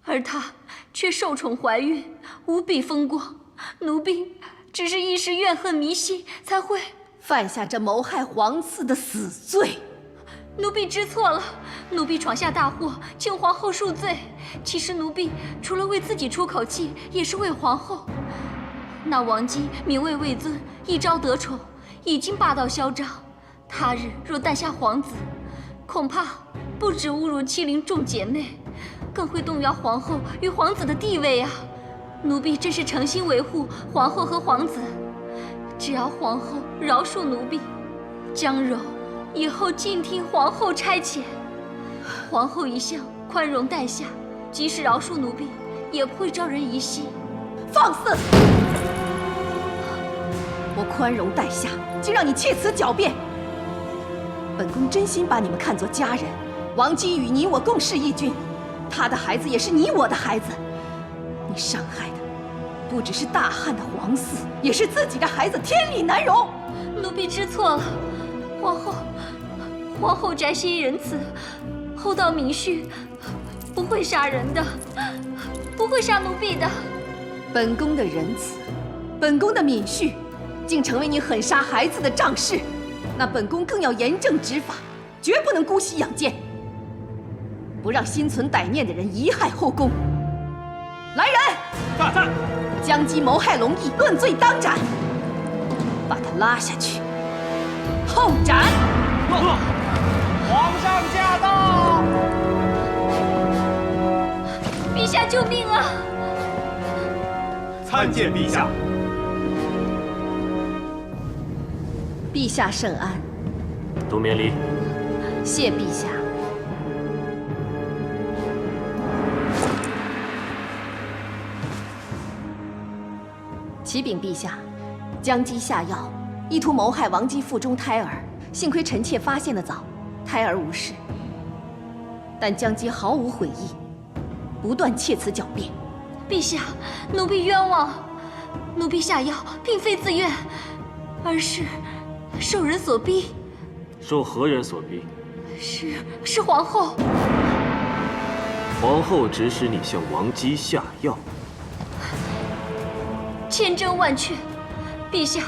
而她却受宠怀孕，无比风光。奴婢只是一时怨恨迷心，才会犯下这谋害皇嗣的死罪。奴婢知错了，奴婢闯下大祸，请皇后恕罪。其实奴婢除了为自己出口气，也是为皇后。那王姬名位未尊，一朝得宠，已经霸道嚣张。他日若诞下皇子，恐怕不止侮辱欺凌众姐妹，更会动摇皇后与皇子的地位啊！奴婢真是诚心维护皇后和皇子，只要皇后饶恕奴婢，江柔以后尽听皇后差遣。皇后一向宽容待下，即使饶恕奴婢，也不会招人疑心。放肆！我宽容待下，竟让你窃此狡辩。本宫真心把你们看作家人，王姬与你我共侍一军，她的孩子也是你我的孩子。你伤害的不只是大汉的皇嗣，也是自己的孩子，天理难容。奴婢知错了，皇后宅心仁慈，厚道敏恤，不会杀人的，不会杀奴婢的。本宫的仁慈，本宫的敏恤，竟成为你狠杀孩子的仗势，那本宫更要严正执法，绝不能姑息养奸，不让心存歹念的人贻害后宫。来人！在。江姬谋害龙羿，论罪当斩，把他拉下去，后斩。皇上驾到！陛下救命啊！参见陛下。陛下圣安。都免礼。谢陛下。启禀陛下，江姬下药，意图谋害王姬腹中胎儿，幸亏臣妾发现得早，胎儿无事。但江姬毫无悔意，不断窃此狡辩。陛下，奴婢冤枉，奴婢下药并非自愿，而是受人所逼。受何人所逼？是皇后。皇后指使你向王姬下药。千真万确，陛下，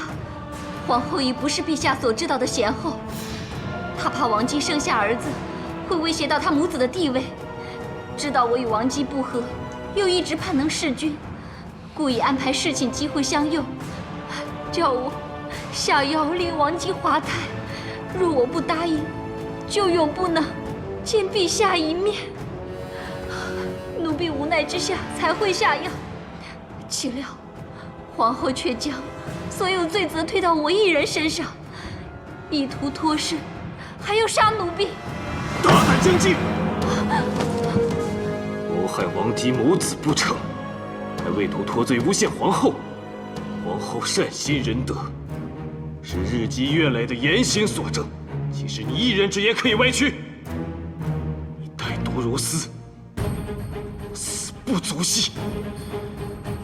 皇后已不是陛下所知道的贤后，她怕王姬生下儿子会威胁到她母子的地位，知道我与王姬不和，又一直盼能弑君，故意安排侍寝机会相诱，叫我下药令王姬滑胎，若我不答应，就永不能见陛下一面。奴婢无奈之下才会下药，岂料皇后却将所有罪责推到我一人身上，意图脱身，还要杀奴婢。大胆将军！谋害王姬母子不成，还为图脱罪诬陷皇后。皇后善心仁德，是日积月累的言行所正。岂是你一人之言可以歪曲？你歹毒如斯，死不足惜。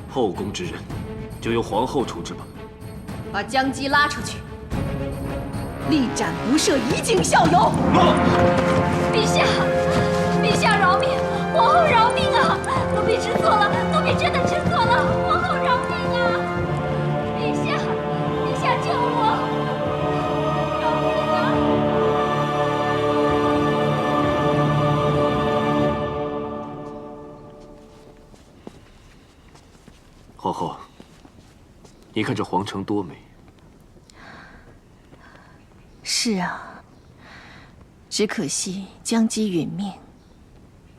后宫之人，就由皇后处置吧。把姜姬拉出去，力斩不赦，以儆效尤。陛下，陛下饶命！皇后饶命啊！奴婢知错了，奴婢真的知错了，皇后饶命啊！陛下，陛下救我！饶命啊！皇后，你看这皇城多美。是啊，只可惜姜姬殒命，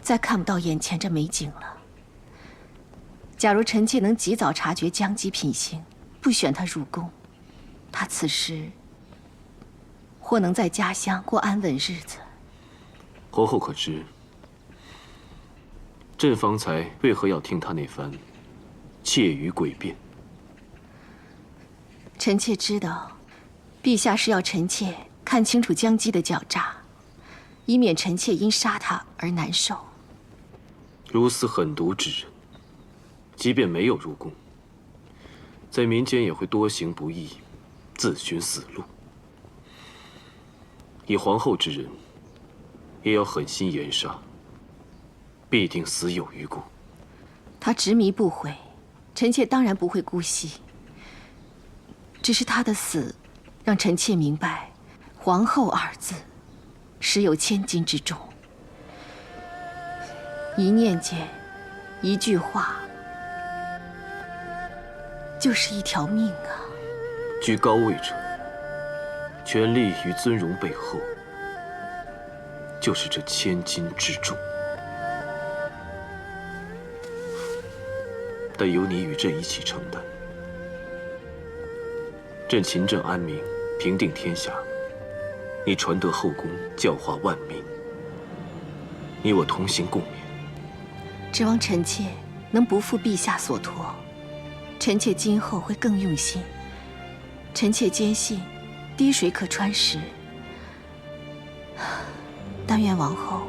再看不到眼前这美景了。假如臣妾能及早察觉姜姬品行，不选她入宫，她此时或能在家乡过安稳日子。皇后可知，朕方才为何要听他那番窃语诡辩？臣妾知道，陛下是要臣妾看清楚姜姬的狡诈，以免臣妾因杀他而难受。如此狠毒之人，即便没有入宫，在民间也会多行不义，自寻死路。以皇后之人，也要狠心严杀，必定死有余辜。他执迷不悔，臣妾当然不会姑息。只是他的死，让臣妾明白“皇后”二字，实有千斤之重。一念间，一句话，就是一条命啊！居高位者，权力与尊荣背后，就是这千斤之重。但由你与朕一起承担。朕勤政安民，平定天下；你传德后宫，教化万民。你我同行共勉。指望臣妾能不负陛下所托，臣妾今后会更用心。臣妾坚信，滴水可穿石。但愿王后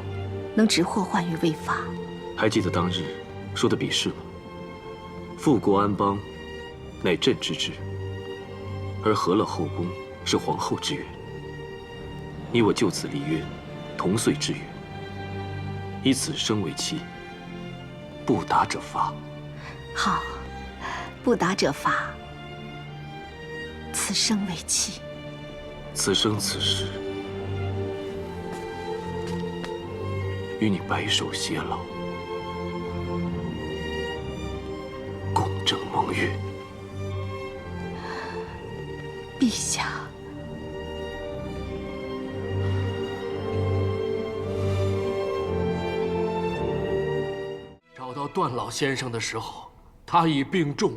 能止祸患于未发。还记得当日说的比试吗？富国安邦，乃朕之志；而和乐后宫是皇后之愿。你我就此立约，同岁之约，以此生为期。不达者罚。好，不达者罚。此生为期。此生此世，与你白首偕老，共枕盟约。陛下。找到段老先生的时候，他已病重，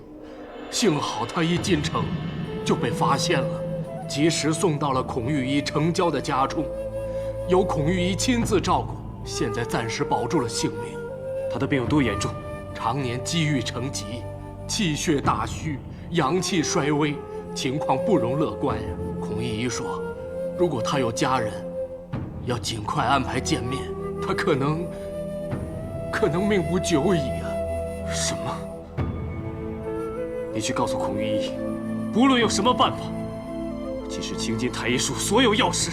幸好他一进城就被发现了，及时送到了孔御医程交的家中，由孔御医亲自照顾，现在暂时保住了性命。他的病有多严重？常年积郁成疾，气血大虚，阳气衰微，情况不容乐观呀。孔御医说，如果他有家人，要尽快安排见面，他可能命不久矣啊！什么？你去告诉孔御医，无论用什么办法，即使倾尽太医术所有药石，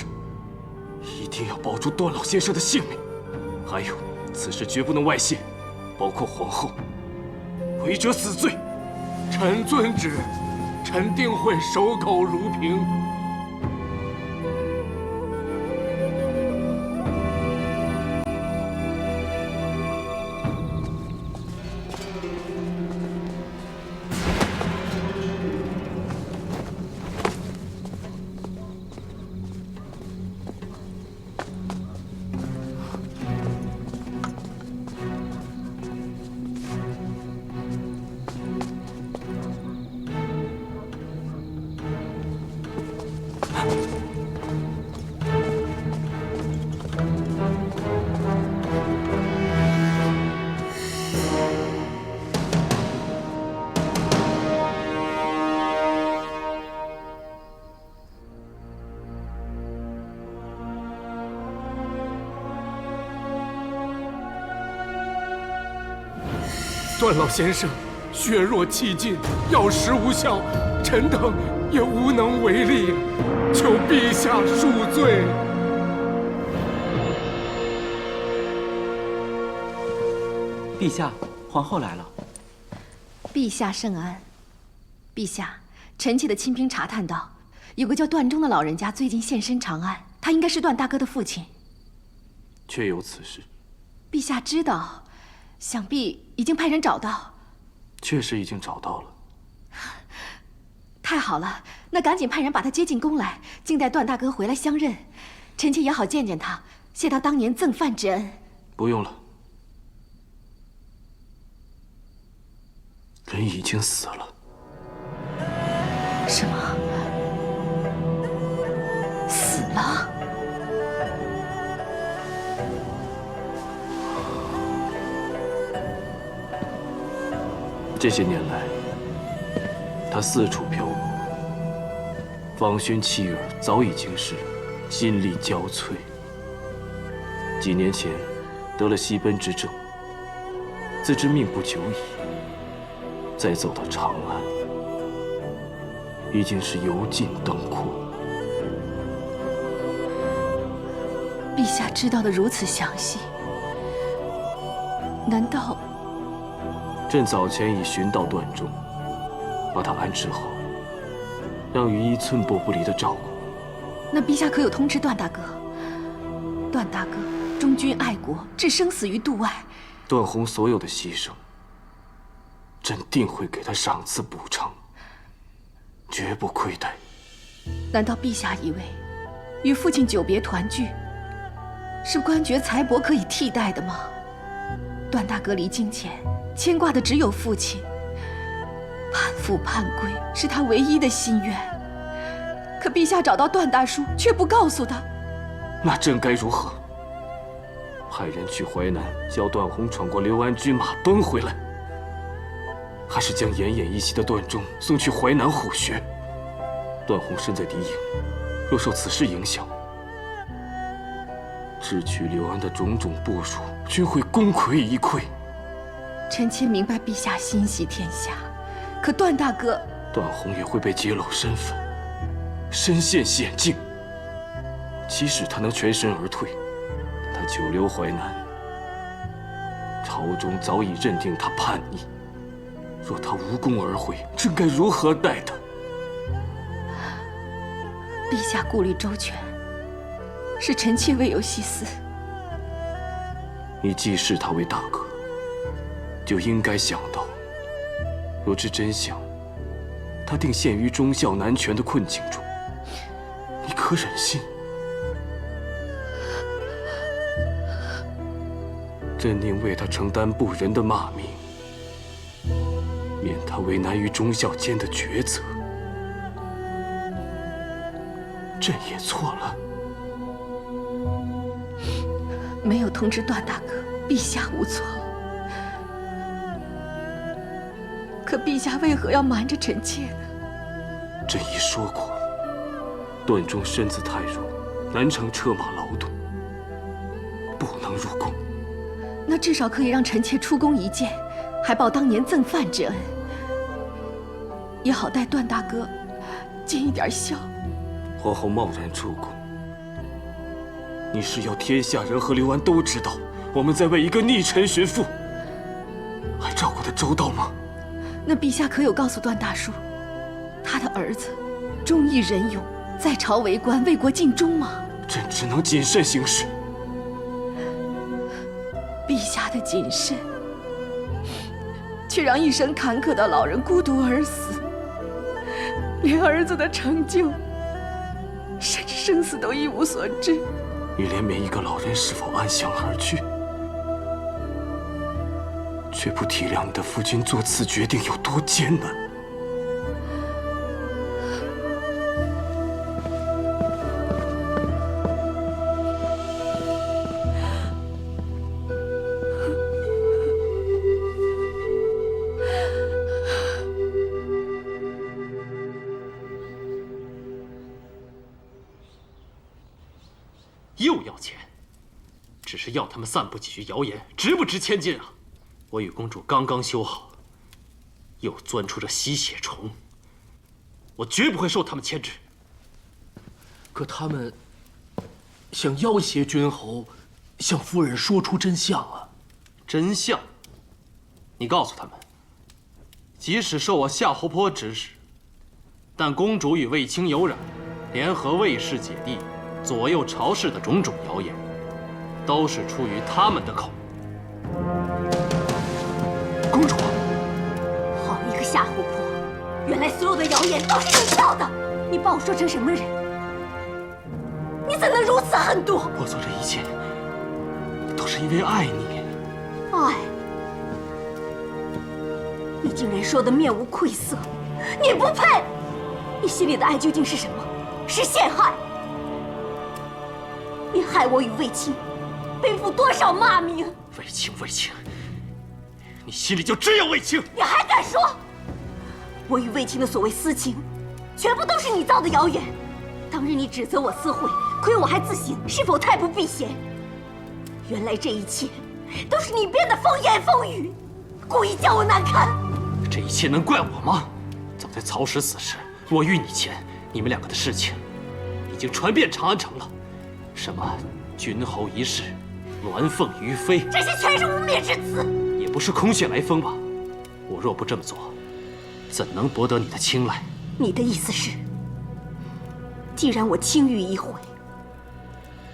一定要保住段老先生的性命。还有，此事绝不能外泄，包括皇后，违者死罪。臣遵旨，臣定会守口如瓶。段老先生血弱气尽，药石无效，臣等也无能为力，求陛下恕罪。陛下，皇后来了。陛下圣安。陛下，臣妾的亲兵查探到，有个叫段忠的老人家最近现身长安，他应该是段大哥的父亲。确有此事。陛下知道，想必已经派人找到。确实已经找到了。太好了，那赶紧派人把他接进宫来，静待段大哥回来相认，臣妾也好见见他，谢他当年赠饭之恩。不用了，人已经死了。什么？死了？这些年来，他四处漂泊，访寻妻儿早已经是心力交瘁。几年前得了西奔之症，自知命不久矣，再走到长安，已经是油尽灯枯。陛下知道的如此详细，难道？朕早前已寻到段忠，把他安置好，让于一寸步不离的照顾。那陛下可有通知段大哥？段大哥忠君爱国，置生死于度外。段宏所有的牺牲，朕定会给他赏赐补偿，绝不亏待。难道陛下以为，与父亲久别团聚，是官爵财帛可以替代的吗？段大哥离京前，牵挂的只有父亲，盼父盼归是他唯一的心愿。可陛下找到段大叔，却不告诉他，那朕该如何？派人去淮南，叫段宏闯过刘安军马奔回来，还是将奄奄一息的段忠送去淮南虎穴？段宏身在敌营，若受此事影响，智取刘安的种种部署均会功亏一篑。臣妾明白陛下心系天下，可段大哥，段宏也会被揭露身份，身陷险境。即使他能全身而退，但他久留淮南，朝中早已认定他叛逆。若他无功而回，朕该如何待他？陛下顾虑周全，是臣妾未有细思。你既视他为大哥，就应该想到，若知真相，他定陷于忠孝难全的困境中，你可忍心？朕宁为他承担不仁的骂名，免他为难于忠孝间的抉择。朕也错了。没有通知段大哥，陛下无错。可陛下为何要瞒着臣妾呢？朕已说过，段忠身子太弱，难成车马劳顿，不能入宫。那至少可以让臣妾出宫一见，还报当年赠饭之恩，也好带段大哥尽一点孝。皇后贸然出宫，你是要天下人和刘安都知道我们在为一个逆臣寻父，还照顾得周到吗？那陛下可有告诉段大叔，他的儿子忠义仁勇，在朝为官，为国尽忠吗？朕只能谨慎行事。陛下的谨慎，却让一生坎坷的老人孤独而死，连儿子的成就，甚至生死都一无所知。你怜悯一个老人是否安详而去，却不体谅你的父亲做此决定有多艰难。又要钱，只是要他们散布几句谣言，值不值千金啊？我与公主刚刚修好，又钻出这吸血虫，我绝不会受他们牵制。可他们想要挟君侯，向夫人说出真相啊！真相？你告诉他们，即使受我夏侯颇指使，但公主与卫青有染，联合卫氏姐弟左右朝氏的种种谣言，都是出于他们的口。公主，好一个夏侯颇！原来所有的谣言都是你造的！你把我说成什么人？你怎能如此狠毒？我做这一切，都是因为爱你。爱？你竟然说得面无愧色！你不配！你心里的爱究竟是什么？是陷害！你害我与卫青背负多少骂名！卫青，卫青，你心里就只有卫青！你还敢说？我与卫青的所谓私情，全部都是你造的谣言。当日你指责我私会，亏我还自省，是否太不避嫌？原来这一切都是你编的风言风语，故意叫我难堪。这一切能怪我吗？早在曹石死时，我遇你前，你们两个的事情已经传遍长安城了。什么君侯一事，鸾凤于飞，这些全是污蔑之词，也不是空穴来风吧？我若不这么做，怎能博得你的青睐？你的意思是，既然我轻于一回，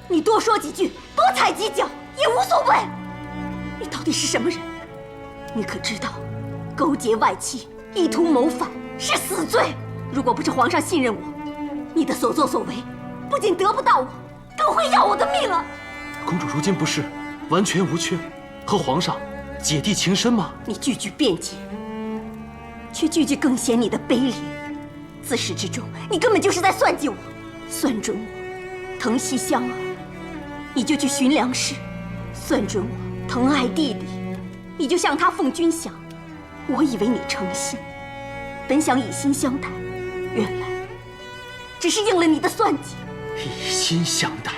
你多说几句，多踩几脚也无所谓。你到底是什么人？你可知道，勾结外戚，意图谋反是死罪。如果不是皇上信任我，你的所作所为不仅得不到我，更会要我的命啊！公主如今不是完全无缺，和皇上姐弟情深吗？你句句辩解，却句句更显你的卑劣。自始至终，你根本就是在算计我，算准我疼惜香儿，你就去寻粮食；算准我疼爱弟弟，你就向他奉军饷。我以为你诚心，本想以心相待，原来只是应了你的算计。以心相待？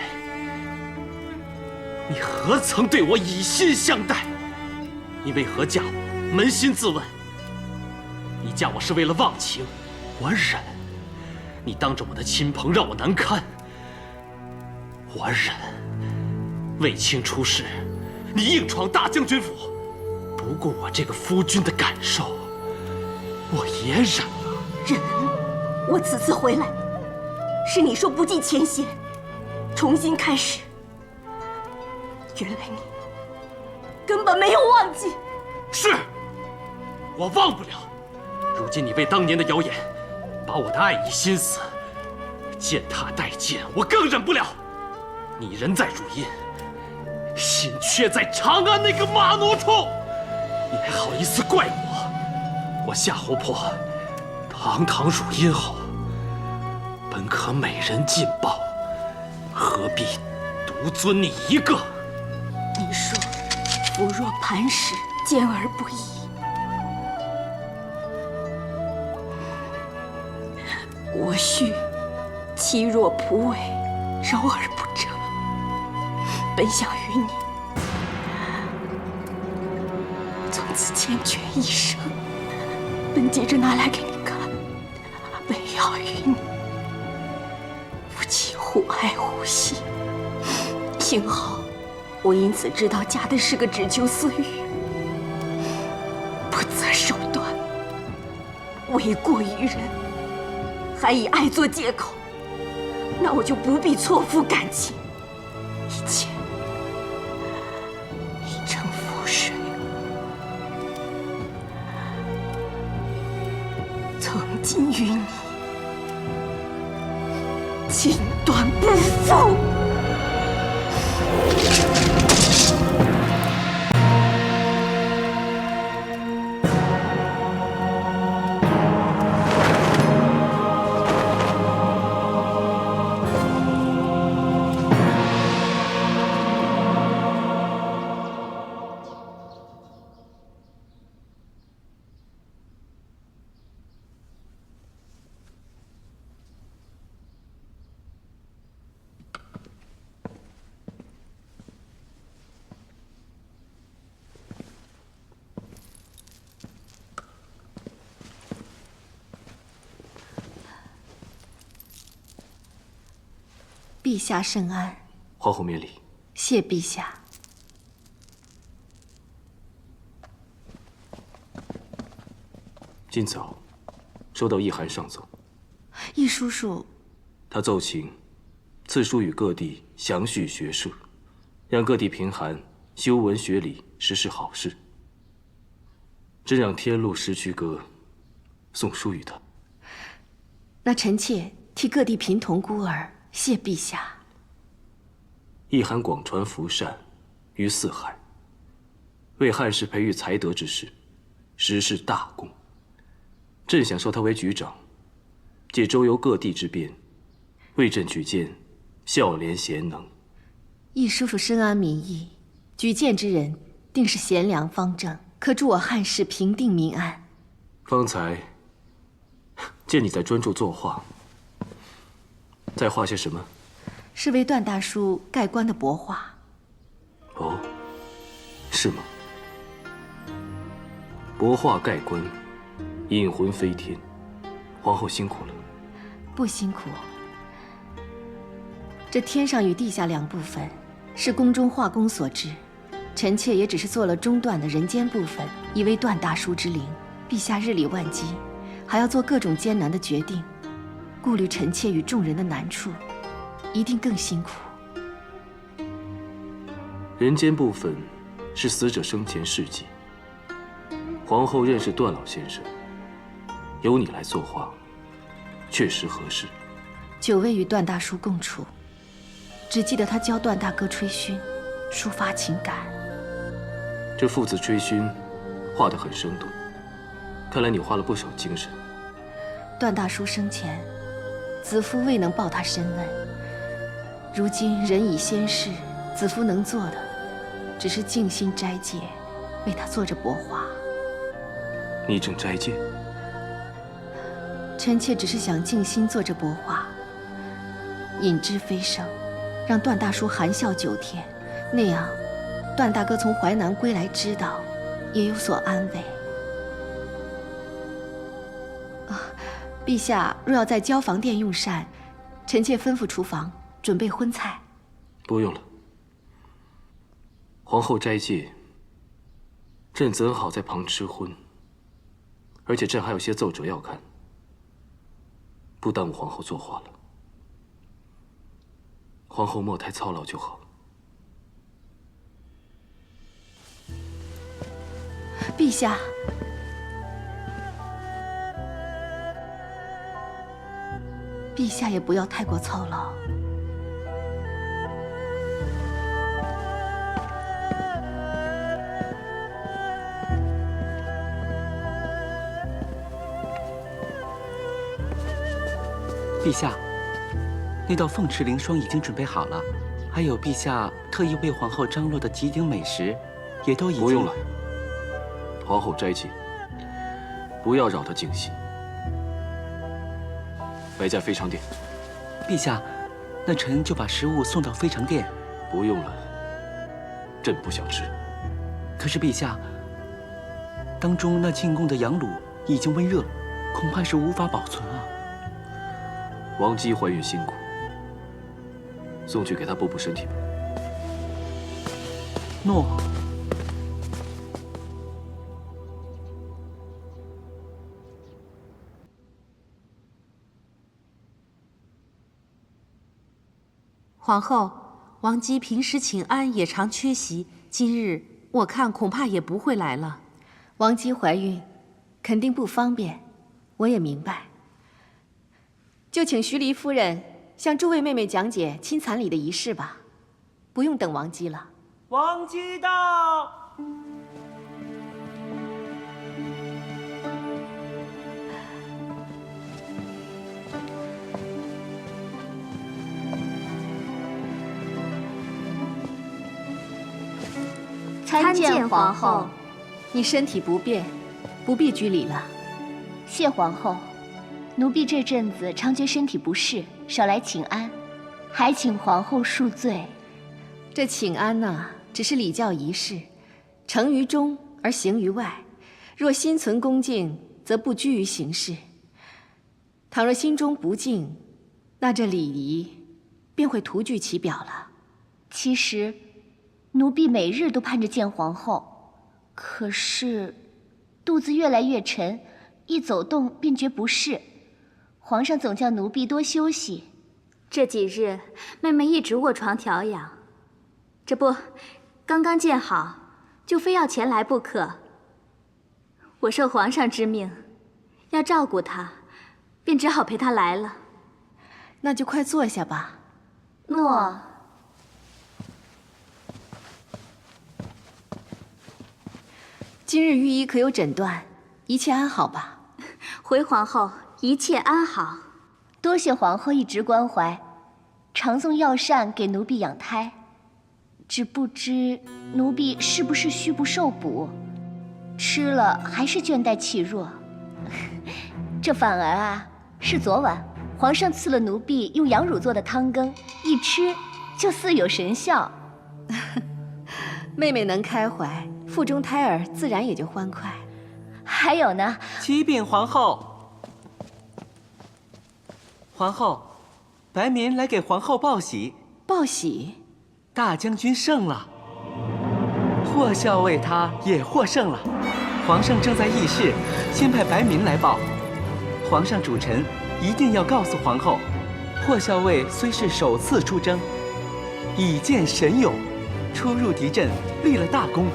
你何曾对我以心相待？你为何嫁我？扪心自问，你嫁我是为了忘情，我忍；你当着我的亲朋让我难堪，我忍；卫青出事，你硬闯大将军府，不顾我这个夫君的感受，我也忍了。忍？我此次回来，是你说不计前嫌，重新开始。原来你根本没有忘记。是，我忘不了。如今你为当年的谣言，把我的爱意心思践踏殆尽，我更忍不了。你人在汝阴，心却在长安那个马奴处，你还好意思怪我？我夏侯颇，堂堂汝阴侯，本可美人尽报，何必独尊你一个？你说夫若磐石，坚而不移。我须妻若蒲苇，柔而不折。本想与你从此缱绻一生，本接着拿来给你看，本要与你夫妻互爱互惜。幸好我因此知道嫁的是个只求私欲、不择手段、为过于人，还以爱做借口，那我就不必错付感情，一切已成覆水。从今与你锦断不复。陛下圣安。皇后免礼。谢陛下。今早收到懿函上奏，懿叔叔，他奏请赐书予各地详叙学社，让各地贫寒修文学理，实是好事。真让天禄石渠阁送书于他。那臣妾替各地贫童孤儿谢陛下。懿函广传福善于四海，为汉室培育才德之士，实是大功。朕想授他为局长，借周游各地之便，为朕举荐孝廉贤能。懿叔叔深谙民意，举荐之人定是贤良方正，可助我汉室平定民安。方才见你在专注作画，在画些什么？是为段大叔盖棺的帛画。哦，是吗？帛画盖棺，引魂飞天，皇后辛苦了。不辛苦。这天上与地下两部分，是宫中画工所制。臣妾也只是做了中段的人间部分，以为段大叔之灵。陛下日理万机，还要做各种艰难的决定，顾虑臣妾与众人的难处，一定更辛苦。人间部分是死者生前事迹。皇后认识段老先生，由你来作画，确实合适。久未与段大叔共处，只记得他教段大哥吹埙，抒发情感。这父子吹埙，画得很生动。看来你花了不少精神。段大叔生前，子夫未能报他深恩。如今人已仙逝，子夫能做的，只是静心斋戒，为他做着帛画。你正斋戒？臣妾只是想静心做着帛画，引之飞升，让段大叔含笑9天，那样，段大哥从淮南归来知道，也有所安慰。陛下若要在交房殿用膳，臣妾吩咐厨房准备荤菜。不用了。皇后斋戒，朕怎好在旁吃荤？而且朕还有些奏折要看，不耽误皇后作画了。皇后莫太操劳就好。陛下，陛下也不要太过操劳。陛下，那道凤池凌霜已经准备好了，还有陛下特意为皇后张罗的几鼎美食，也都已经……不用了。皇后斋戒，不要扰她静心。摆驾飞长殿。陛下，那臣就把食物送到飞长殿。不用了，朕不想吃。可是陛下，当中那进贡的羊卤已经温热，恐怕是无法保存啊。王姬怀孕辛苦，送去给她补补身体吧。诺。皇后，王姬平时请安也常缺席，今日我看恐怕也不会来了。王姬怀孕，肯定不方便，我也明白。就请徐黎夫人向诸位妹妹讲解亲蚕礼的仪式吧，不用等王姬了。王姬到。参见皇后。你身体不便，不必拘礼了。谢皇后。奴婢这阵子常觉身体不适，少来请安，还请皇后恕罪。这请安呢，只是礼教仪式，成于中而行于外。若心存恭敬，则不拘于形式；倘若心中不敬，那这礼仪便会徒具其表了。其实，奴婢每日都盼着见皇后，可是肚子越来越沉，一走动便觉不适。皇上总叫奴婢多休息。这几日，妹妹一直卧床调养，这不，刚刚见好，就非要前来不可。我受皇上之命，要照顾她，便只好陪她来了。那就快坐下吧。诺。今日御医可有诊断？一切安好吧？回皇后，一切安好。多谢皇后一直关怀，常送药膳给奴婢养胎。只不知奴婢是不是虚不受补，吃了还是倦怠气弱。这反而啊，是昨晚皇上赐了奴婢用羊乳做的汤羹，一吃就似有神效。妹妹能开怀，腹中胎儿自然也就欢快。还有呢，启禀皇后，皇后，白民来给皇后报喜。报喜？大将军胜了，霍校尉他也获胜了。皇上正在议事，先派白民来报。皇上主臣一定要告诉皇后，霍校尉虽是首次出征，已见神勇，出入敌阵立了大功。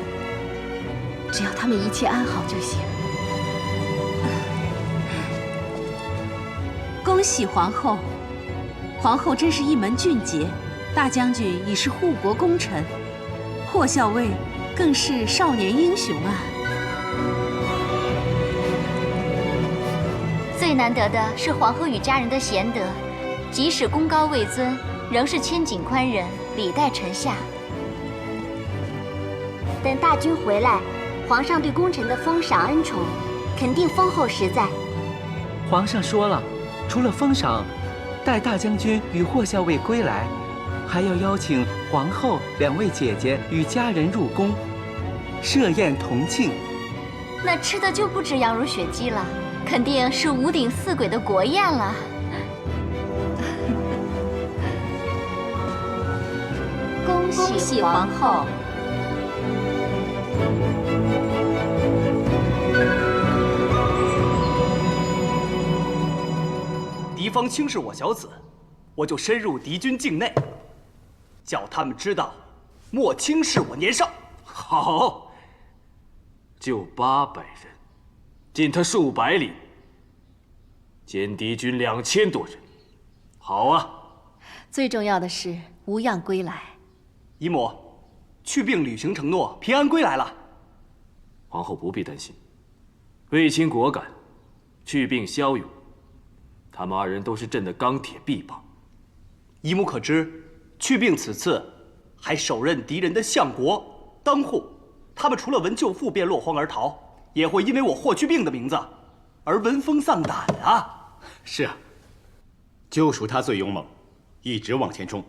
只要他们一切安好就行。恭喜皇后！皇后真是一门俊杰，大将军已是护国功臣，霍校尉更是少年英雄啊！最难得的是皇后与家人的贤德，即使功高位尊，仍是千景宽仁，礼待臣下。等大军回来，皇上对功臣的封赏恩宠，肯定丰厚实在。皇上说了，除了封赏，待大将军与霍校尉归来，还要邀请皇后两位姐姐与家人入宫，设宴同庆。那吃的就不止羊乳血鸡了，肯定是五鼎四簋的国宴了。恭喜皇后！敌方轻视我小子，我就深入敌军境内，叫他们知道，莫轻视我年少。好，就800人，进他数百里，歼敌军2000多人。好啊！最重要的是无恙归来。姨母，去病履行承诺，平安归来了。皇后不必担心，卫青果敢，去病骁勇，他们2人都是朕的钢铁臂膀。姨母可知，去病此次还手刃敌人的相国、当户，他们除了闻舅父便落荒而逃，也会因为我霍去病的名字而闻风丧胆啊！是啊，就属他最勇猛，一直往前冲，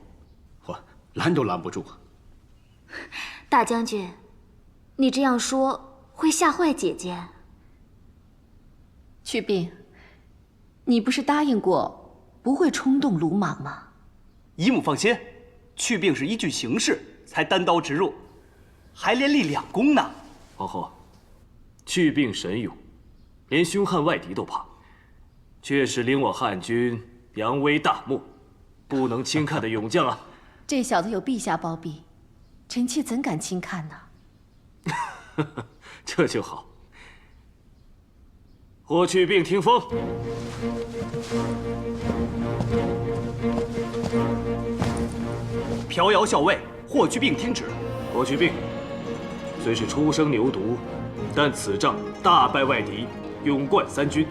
我拦都拦不住啊！大将军，你这样说会吓坏姐姐。去病，你不是答应过不会冲动鲁莽吗？姨母放心，去病是依据形势才单刀直入，还连立2功呢。皇后，去病神勇，连凶悍外敌都怕，确实领我汉军扬威大漠，不能轻看的勇将啊！这小子有陛下包庇，臣妾怎敢轻看呢？这就好。霍去病听风。飘摇校尉霍去病听旨。霍去病虽是初生牛犊，但此仗大败外敌，勇冠3军，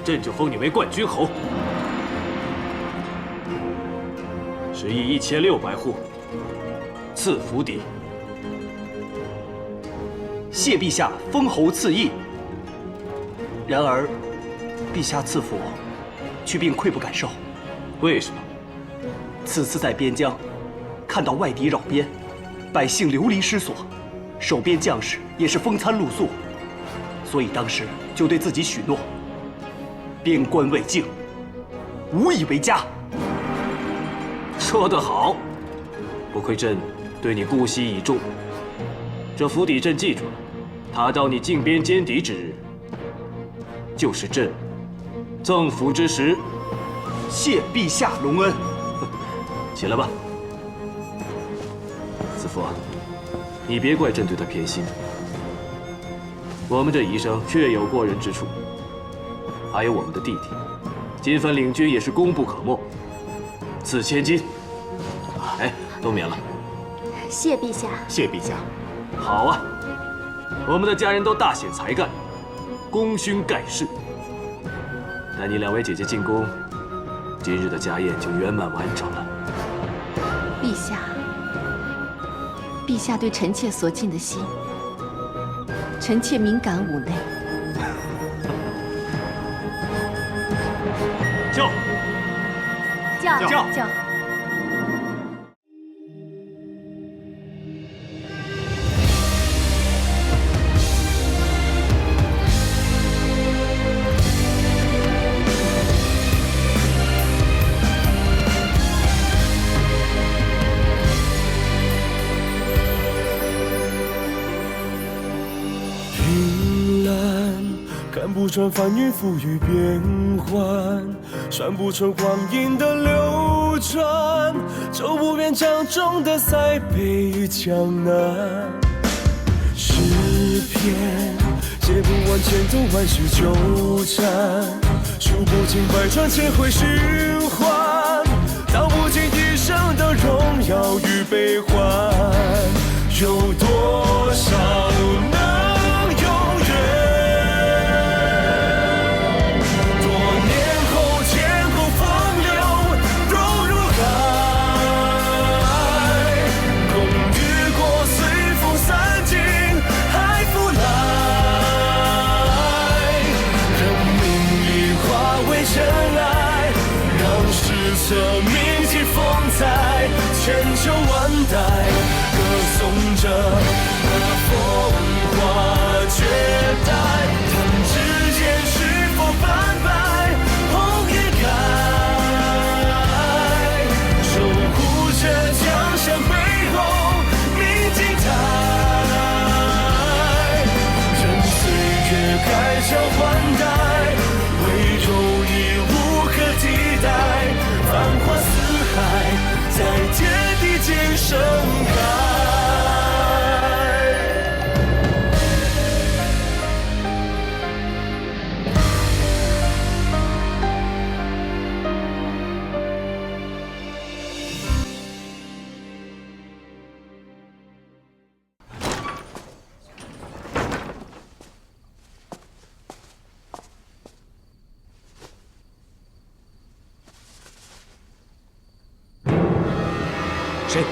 朕就封你为冠军侯。食邑1600户，赐府邸。谢陛下封侯赐邑。然而，陛下赐府，去病愧不敢受。为什么？此次在边疆，看到外敌扰边，百姓流离失所，守边将士也是风餐露宿，所以当时就对自己许诺：边关未静，无以为家。说得好，不亏朕对你姑息已重。这府邸朕记住了，他召你靖边歼敌之日，就是朕赠府之时。谢陛下隆恩。起来吧，子父，你别怪朕对他偏心。我们这医生确有过人之处，还有我们的弟弟，金番领军也是功不可没。赐千金，哎，都免了。谢陛下。谢陛下。好啊，我们的家人都大显才干，功勋盖世。带你两位姐姐进宫，今日的家宴就圆满完成了。陛下，陛下对臣妾所尽的心，臣妾敏感五内。叫。看不穿翻云覆雨变幻，算不出光阴的流转，走不遍江中的塞北与江南。诗篇写不完千头万绪纠缠，数不尽百转千回循环，道不尽一生的荣耀与悲欢，有多少能永远？这铭记风采，千秋万代，歌颂着风华绝代。弹指间是否斑白，红叶开，守护着江山背后铭记台，任岁月改朝换代，唯有你无可替代。繁华四海，在天地间盛开。谁？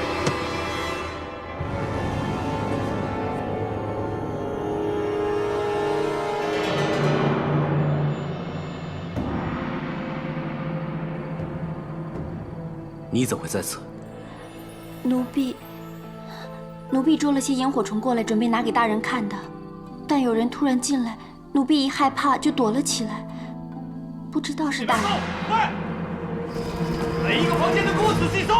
你怎会在此？奴婢捉了些萤火虫过来，准备拿给大人看的。但有人突然进来，奴婢一害怕就躲了起来。不知道是大人。快！每一个房间都给我仔细搜！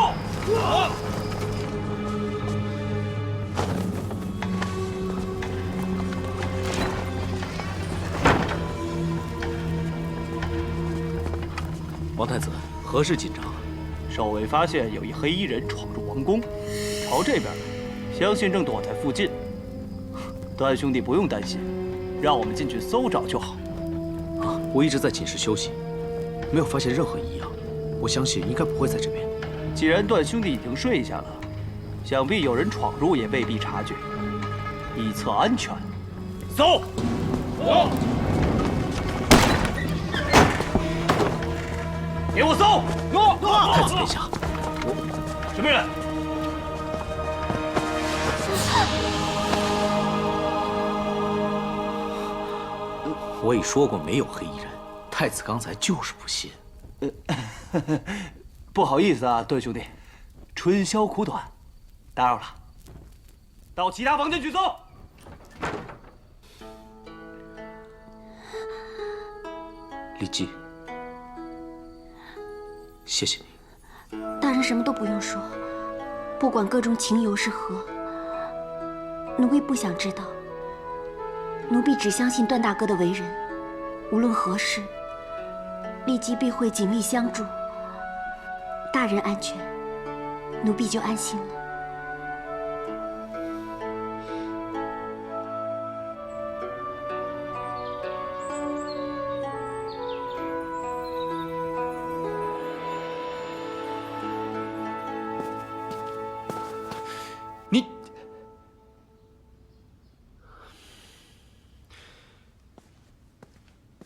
王太子，何事紧张啊？守卫发现有一黑衣人闯入王宫，朝这边来，相信正躲在附近。段兄弟不用担心，让我们进去搜找就好。啊，我一直在寝室休息，没有发现任何异样。我相信应该不会在这边。既然段兄弟已经睡下了，想必有人闯入也未必察觉。以策安全，搜！我。给我搜！太子殿下，什么人？我已说过没有黑衣人，太子刚才就是不信。不好意思啊，段兄弟，春宵苦短，打扰了。到其他房间去搜。李姬，谢谢你。大人人什么都不用说，不管各种情由是何，奴婢不想知道。奴婢只相信段大哥的为人，无论何事，立即必会鼎力相助。大人安全，奴婢就安心了。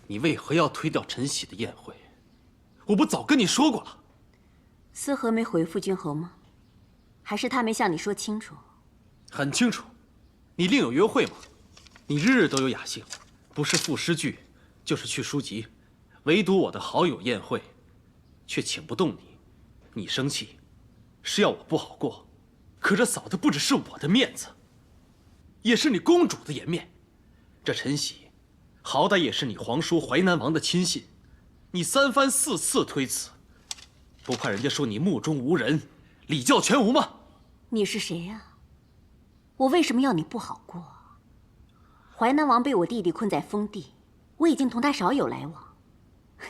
你为何要推掉陈喜的宴会？我不早跟你说过了？思和没回复君侯吗？还是他没向你说清楚？很清楚，你另有约会吗？你日日都有雅兴，不是赋诗句，就是去书籍，唯独我的好友宴会，却请不动你。你生气，是要我不好过，可这扫的不只是我的面子，也是你公主的颜面。这陈喜，好歹也是你皇叔淮南王的亲信，你3番4次推辞，不怕人家说你目中无人，礼教全无吗？你是谁呀？我为什么要你不好过？淮南王被我弟弟困在封地，我已经同他少有来往，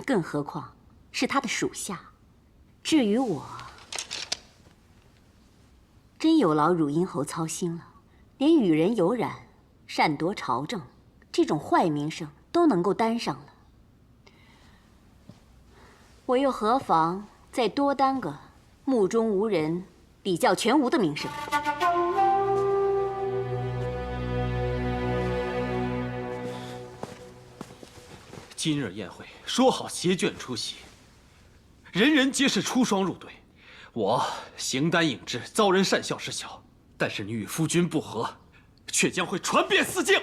更何况是他的属下。至于我，真有劳汝阴侯操心了，连与人有染、擅夺朝政这种坏名声都能够担上了，我又何妨再多担个目中无人、礼教全无的名声？今日宴会说好携眷出席，人人皆是出双入对，我形单影只，遭人讪笑是小，但是你与夫君不和，却将会传遍四境。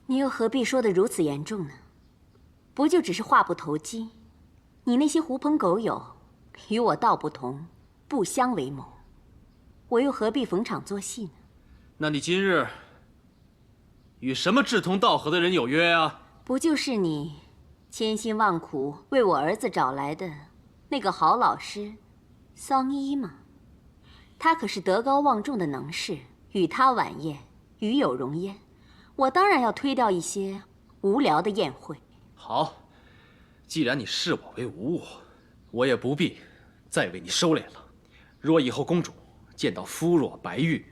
你又何必说得如此严重呢？不就只是话不投机？你那些狐朋狗友，与我道不同，不相为谋，我又何必逢场作戏呢？那你今日与什么志同道合的人有约啊？不就是你千辛万苦为我儿子找来的那个好老师桑一吗？他可是德高望重的能士，与他晚宴，与有荣焉。我当然要推掉一些无聊的宴会。好，既然你视我为无物，我也不必再为你收敛了。若以后公主见到肤若白玉、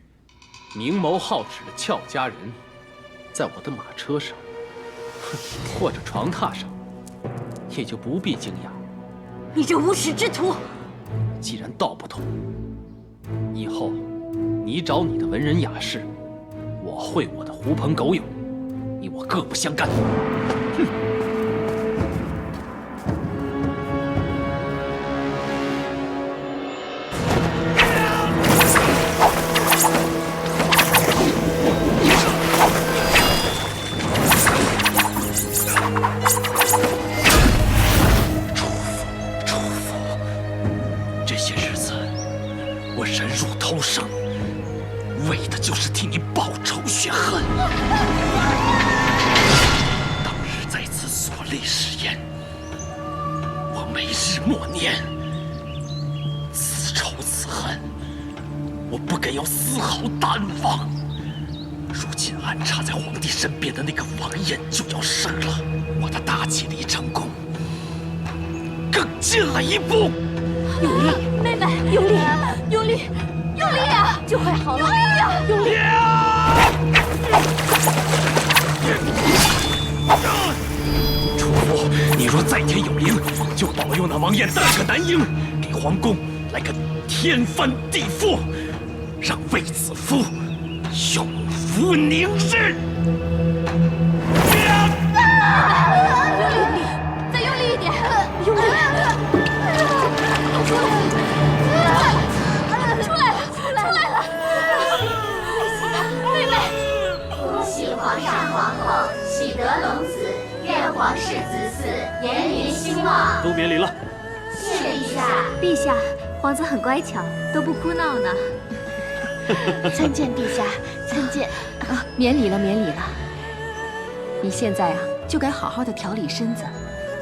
明眸皓齿的俏佳人，在我的马车上，或者床榻上，也就不必惊讶。你这无耻之徒！既然道不同，以后你找你的文人雅士，我会我的狐朋狗友，你我各不相干。哼！楚府，这些日子我忍辱偷生，为的就是替你报仇雪恨。当日在此所立誓言，我每日默念，此仇此恨，我不敢有丝毫淡忘。如今安插在皇帝身边的那个王爷就要生了，我的大计离成功更近了一步。用力，妹妹，用力，用力，用力啊！就快好了，用力啊！用力！楚父，你若在天有灵，就保佑那王爷大个男婴，给皇宫来个天翻地覆，让卫子夫永福宁日。用力，再用力一点，用力！出来了！妹妹，恭喜皇上皇后喜得龙子，愿皇室子嗣延年兴旺。都免礼了。谢陛下。陛下，皇子很乖巧，都不哭闹呢。参见陛下，参见。啊，免礼了，免礼了。你现在啊，就该好好的调理身子。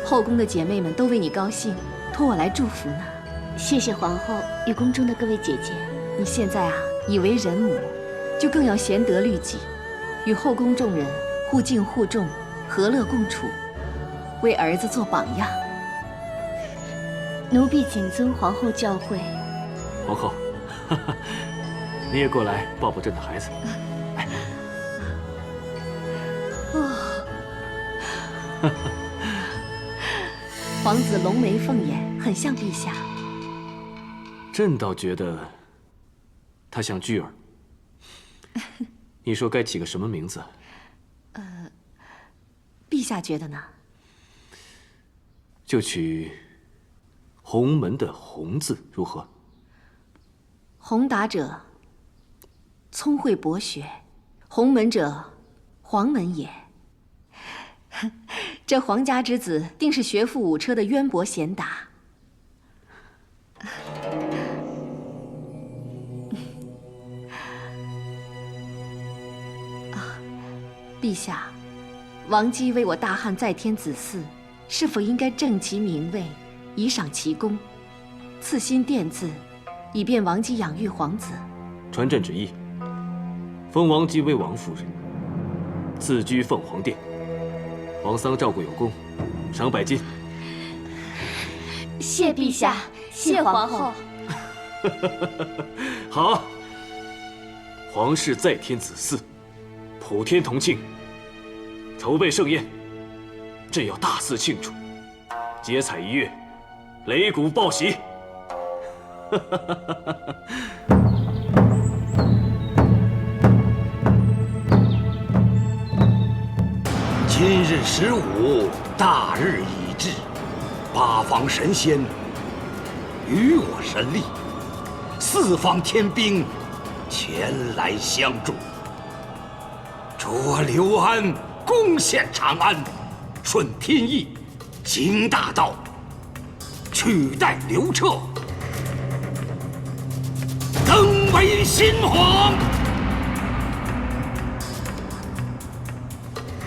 后宫的姐妹们都为你高兴，托我来祝福呢。谢谢皇后与宫中的各位姐姐。你现在啊，已为人母，就更要贤德律己，与后宫众人互敬互重，和乐共处，为儿子做榜样。奴婢谨遵皇后教诲。皇后，你也过来抱抱朕的孩子。皇子龙眉凤眼，很像陛下。朕倒觉得他像菊儿。你说该起个什么名字？陛下觉得呢？就取鸿门的鸿字如何？宏达者，聪慧博学；鸿门者，黄门也。这皇家之子定是学富五车的渊博贤达。陛下，王姬为我大汉在天子嗣，是否应该正其名位，以赏其功，赐新殿字，以便王姬养育皇子？传朕旨意，封王姬为王夫人，赐居凤凰殿。王丧照顾有功，赏100金。谢陛下，谢皇后。好，皇室在天子嗣，普天同庆，筹备盛宴，朕要大肆庆祝，节彩一跃，擂鼓报喜。今日15，大日已至，八方神仙与我神力，四方天兵前来相助，捉刘安，攻陷长安，顺天意，经大道，取代刘彻，登为新皇。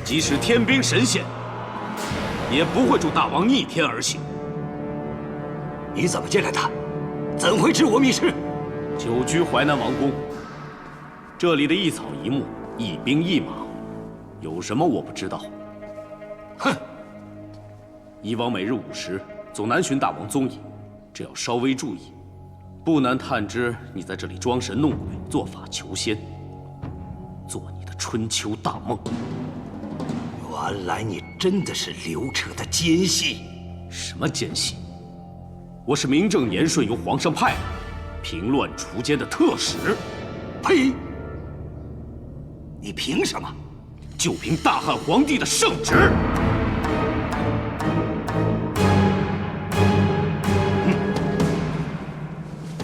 即使天兵神仙，也不会助大王逆天而行。你怎么进来的？怎会知我密事？久居淮南王宫，这里的一草一木、一兵一马，有什么我不知道？哼！以往每日午时总南巡大王踪影，只要稍微注意，不难探知你在这里装神弄鬼、做法求仙，做你的春秋大梦。原来你真的是刘彻的奸细！什么奸细？我是名正言顺由皇上派来，平乱除奸的特使。呸！你凭什么？就凭大汉皇帝的圣旨。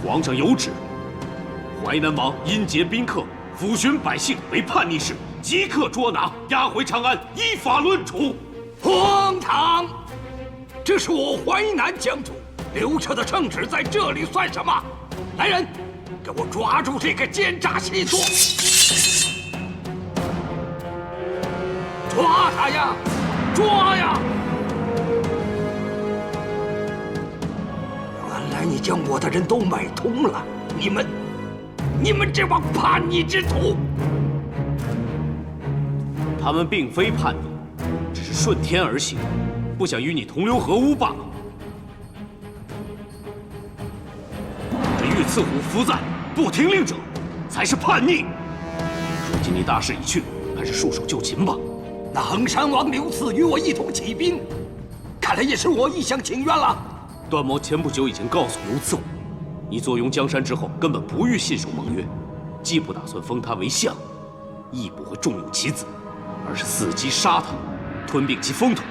皇上有旨，淮南王因劫宾客，抚巡百姓为叛逆事，即刻捉拿，押回长安，依法论处。荒唐！这是我淮南疆土，刘彻的圣旨在这里算什么？来人，给我抓住这个奸诈细作！抓他呀！抓呀！原来你将我的人都买通了，你们这帮叛逆之徒！他们并非叛逆，只是顺天而行，不想与你同流合污罢了。这御赐虎伏在，不听令者，才是叛逆。如今你大势已去，还是束手就擒吧。那衡山王刘赐与我一同起兵，看来也是我一厢情愿了。段某前不久已经告诉刘赐我，你坐拥江山之后，根本不欲信守盟约，既不打算封他为相，亦不会重用其子，而是伺机杀他，吞并其风头。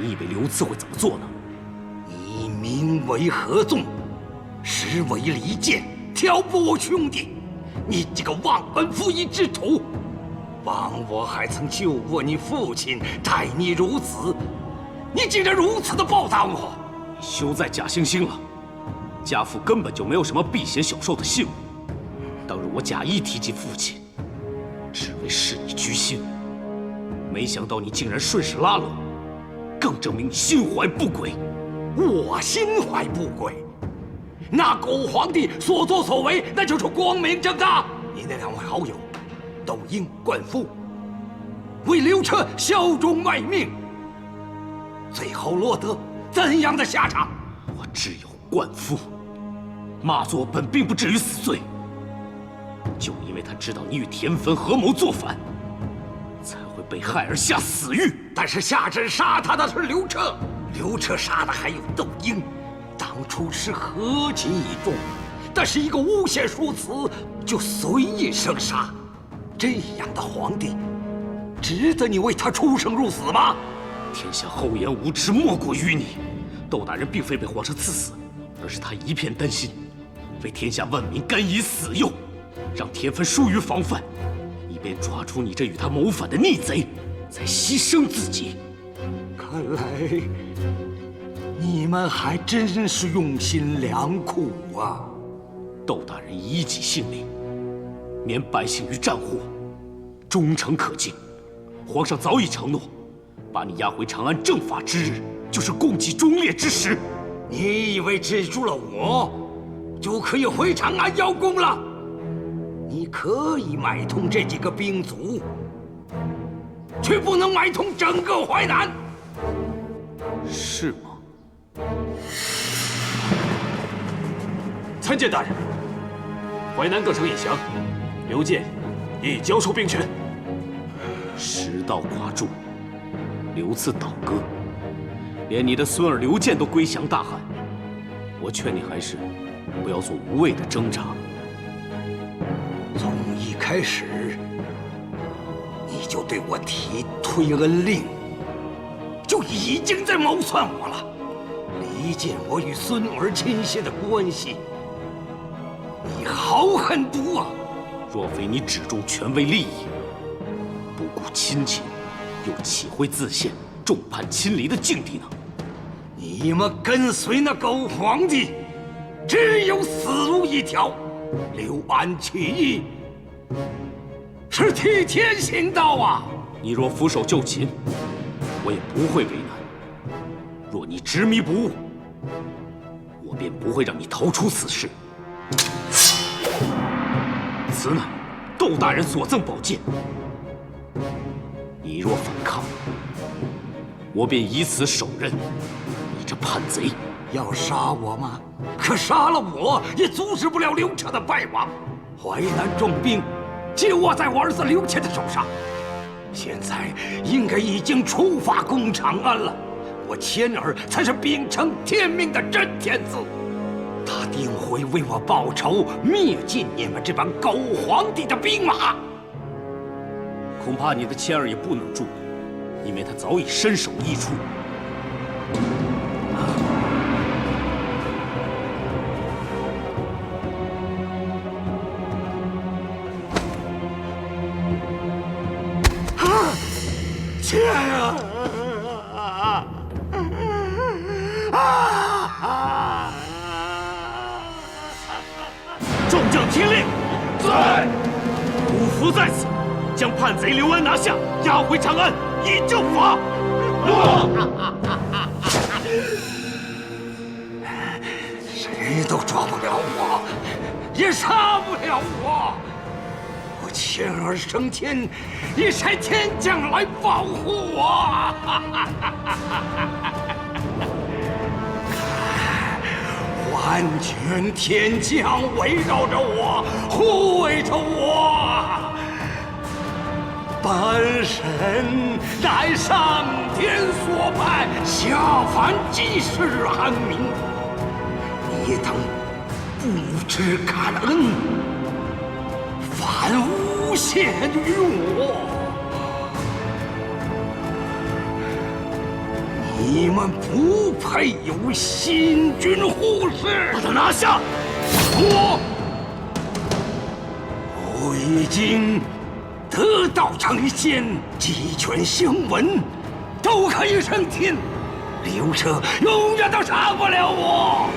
你以为刘赐会怎么做呢？你名为合纵，实为离间，挑拨我兄弟。你这个忘恩负义之徒！枉我还曾救过你父亲，待你如此，你竟然如此的报答我！你休再假惺惺了，家父根本就没有什么避嫌小受的信物。当日我假意提及父亲，只为示你居心，没想到你竟然顺势拉拢，更证明你心怀不轨。我心怀不轨？那狗皇帝所作所为，那就是光明正大。你那两位好友，窦婴、灌夫，为刘彻效忠卖命，最后落得怎样的下场？我只有灌夫，骂作本并不至于死罪，就因为他知道你与田汾合谋作反，才会被害而下死狱。但是下旨杀他的是刘彻，刘彻杀的还有窦婴。当初是合情一众，但是一个诬陷说辞就随意生杀，这样的皇帝，值得你为他出生入死吗？天下厚颜无耻莫过于你。窦大人并非被皇上赐死，而是他一片担心，为天下万民甘以死诱，让田汾疏于防范，以便抓住你这与他谋反的逆贼，再牺牲自己。看来你们还真是用心良苦啊！窦大人以己性命，免百姓于战祸，忠诚可敬。皇上早已承诺，把你押回长安正法之日，就是共济忠烈之时。你以为制住了我，就可以回长安邀功了？你可以买通这几个兵卒，却不能买通整个淮南。是吗？参见大人，淮南各城已降，刘建已交出兵权。时道寡助，刘赐倒戈，连你的孙儿刘建都归降大汉。我劝你还是不要做无谓的挣扎。从一开始，你就对我提推恩令，就已经在谋算我了。离间我与孙儿亲信的关系，你好狠毒啊！若非你只重权位利益，不顾亲情，又岂会自陷众叛亲离的境地呢？你们跟随那狗皇帝，只有死路一条。刘安起义是替天行道啊！你若俯首就擒，我也不会为难；若你执迷不悟，我便不会让你逃出此事。此乃窦大人所赠宝剑，你若反抗，我便以此手刃你这叛贼。要杀我吗？可杀了我也阻止不了刘彻的败亡。淮南重兵皆握在我儿子刘谦的手上，现在应该已经出发攻长安了。我谦儿才是秉承天命的真天子，他定会为我报仇，灭尽你们这帮狗皇帝的兵马。恐怕你的谦儿也不能助你，因为他早已身首异处。谦儿！众将听令，在。五福在此，将叛贼刘安拿下，押回长安以正法。谁都抓不了我，也杀不了我。我谦儿升天，也差天将来保护我。完全天将围绕着我，护卫着我。本神乃上天所派，下凡济世安民。你等不知感恩，反诬陷于我。你们不配有新君护士！把他拿下！我已经得道成仙，鸡犬相闻，都可以升天。刘彻永远都杀不了我。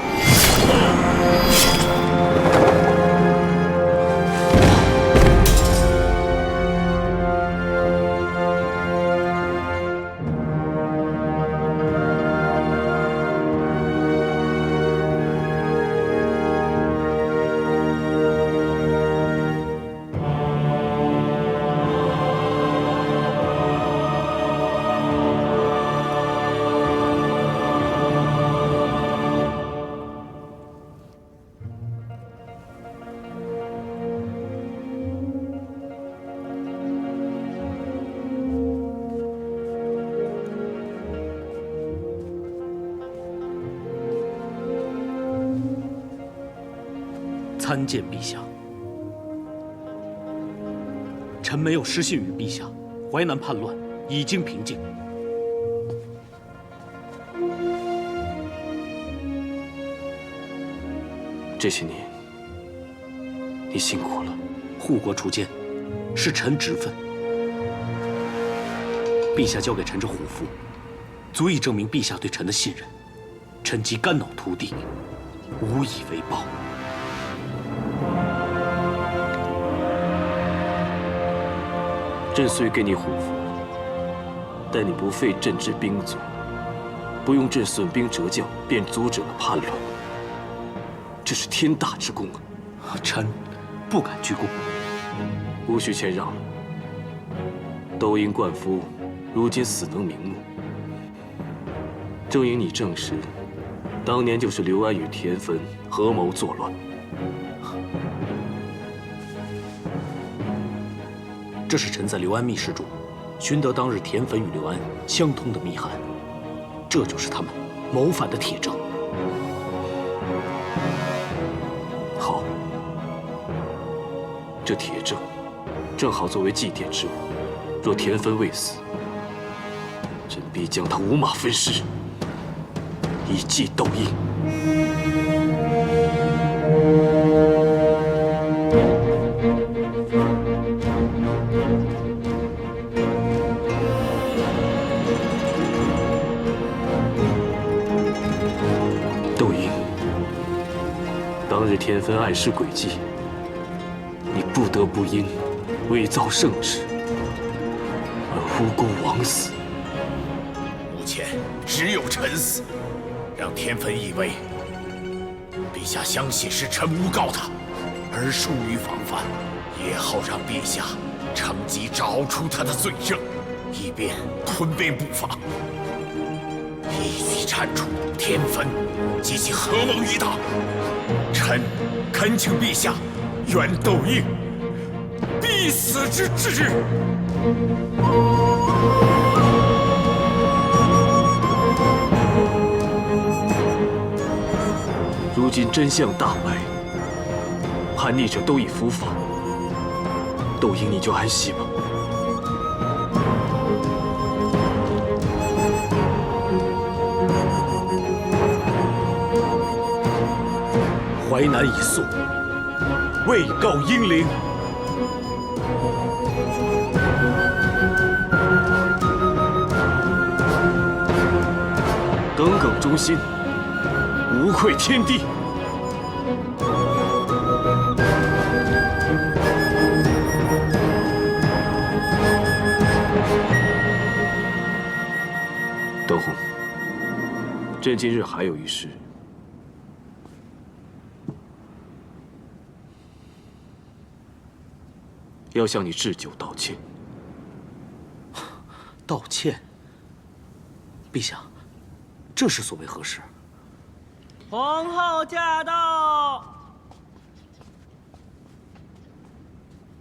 参见陛下。臣没有失信于陛下，淮南叛乱已经平静。这些年，你辛苦了。护国除奸，是臣职分。陛下交给臣这虎符，足以证明陛下对臣的信任。臣即肝脑涂地，无以为报。朕虽给你虎符，但你不费朕之兵卒，不用朕损兵折将，便阻止了叛乱，这是天大之功啊！臣不敢居功，无需谦让了。窦婴灌夫如今死能瞑目，正因你证实，当年就是刘安与田汾合谋作乱。这是臣在刘安密室中寻得当日田汾与刘安相通的密函，这就是他们谋反的铁证。好，这铁证正好作为祭奠之物。若田汾未死，朕必将他五马分尸，以祭窦婴。窦婴，当日田汾暗施诡计，你不得不因伪造圣旨而无辜枉死。目前只有臣死，让田汾以为陛下相信是臣诬告他，而疏于防范，也好让陛下趁机找出他的罪证，以便吞并不法，一举铲除田汾及其合谋一党。臣恳请陛下原窦婴必死之志。如今真相大白，叛逆者都已伏法，窦婴你就安息吧。淮南已肃，位告英灵。耿耿忠心，无愧天地。窦洪，朕今日还有一事。要向你置酒道歉。道歉？陛下，这是所谓何事？皇后驾到！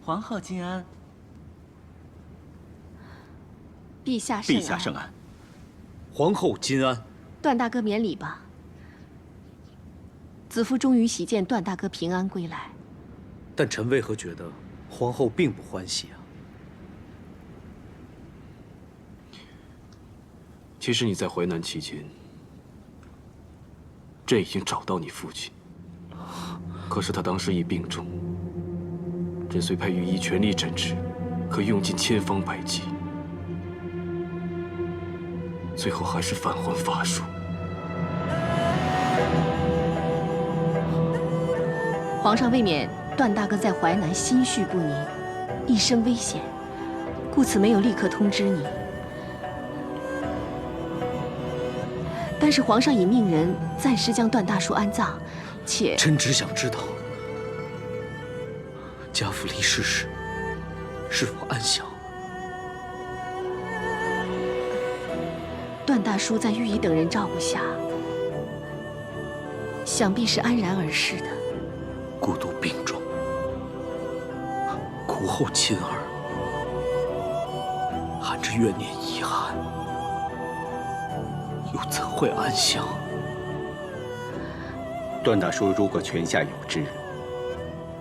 皇后金安。陛下圣安。陛下圣安。皇后金安。段大哥免礼吧。子夫终于喜见段大哥平安归来。但臣为何觉得皇后并不欢喜啊？其实你在淮南期间，朕已经找到你父亲，可是他当时已病重。朕虽派御医全力诊治，可用尽千方百计，最后还是返还法术。皇上未免段大哥在淮南心绪不宁，一生危险，故此没有立刻通知你。但是皇上已命人暂时将段大叔安葬，且臣只想知道，家父离世时是否安详？段大叔在御医等人照顾下，想必是安然而逝的。孤独病重，苦后亲儿，含着怨念遗憾，又怎会安详？段大叔如果泉下有知，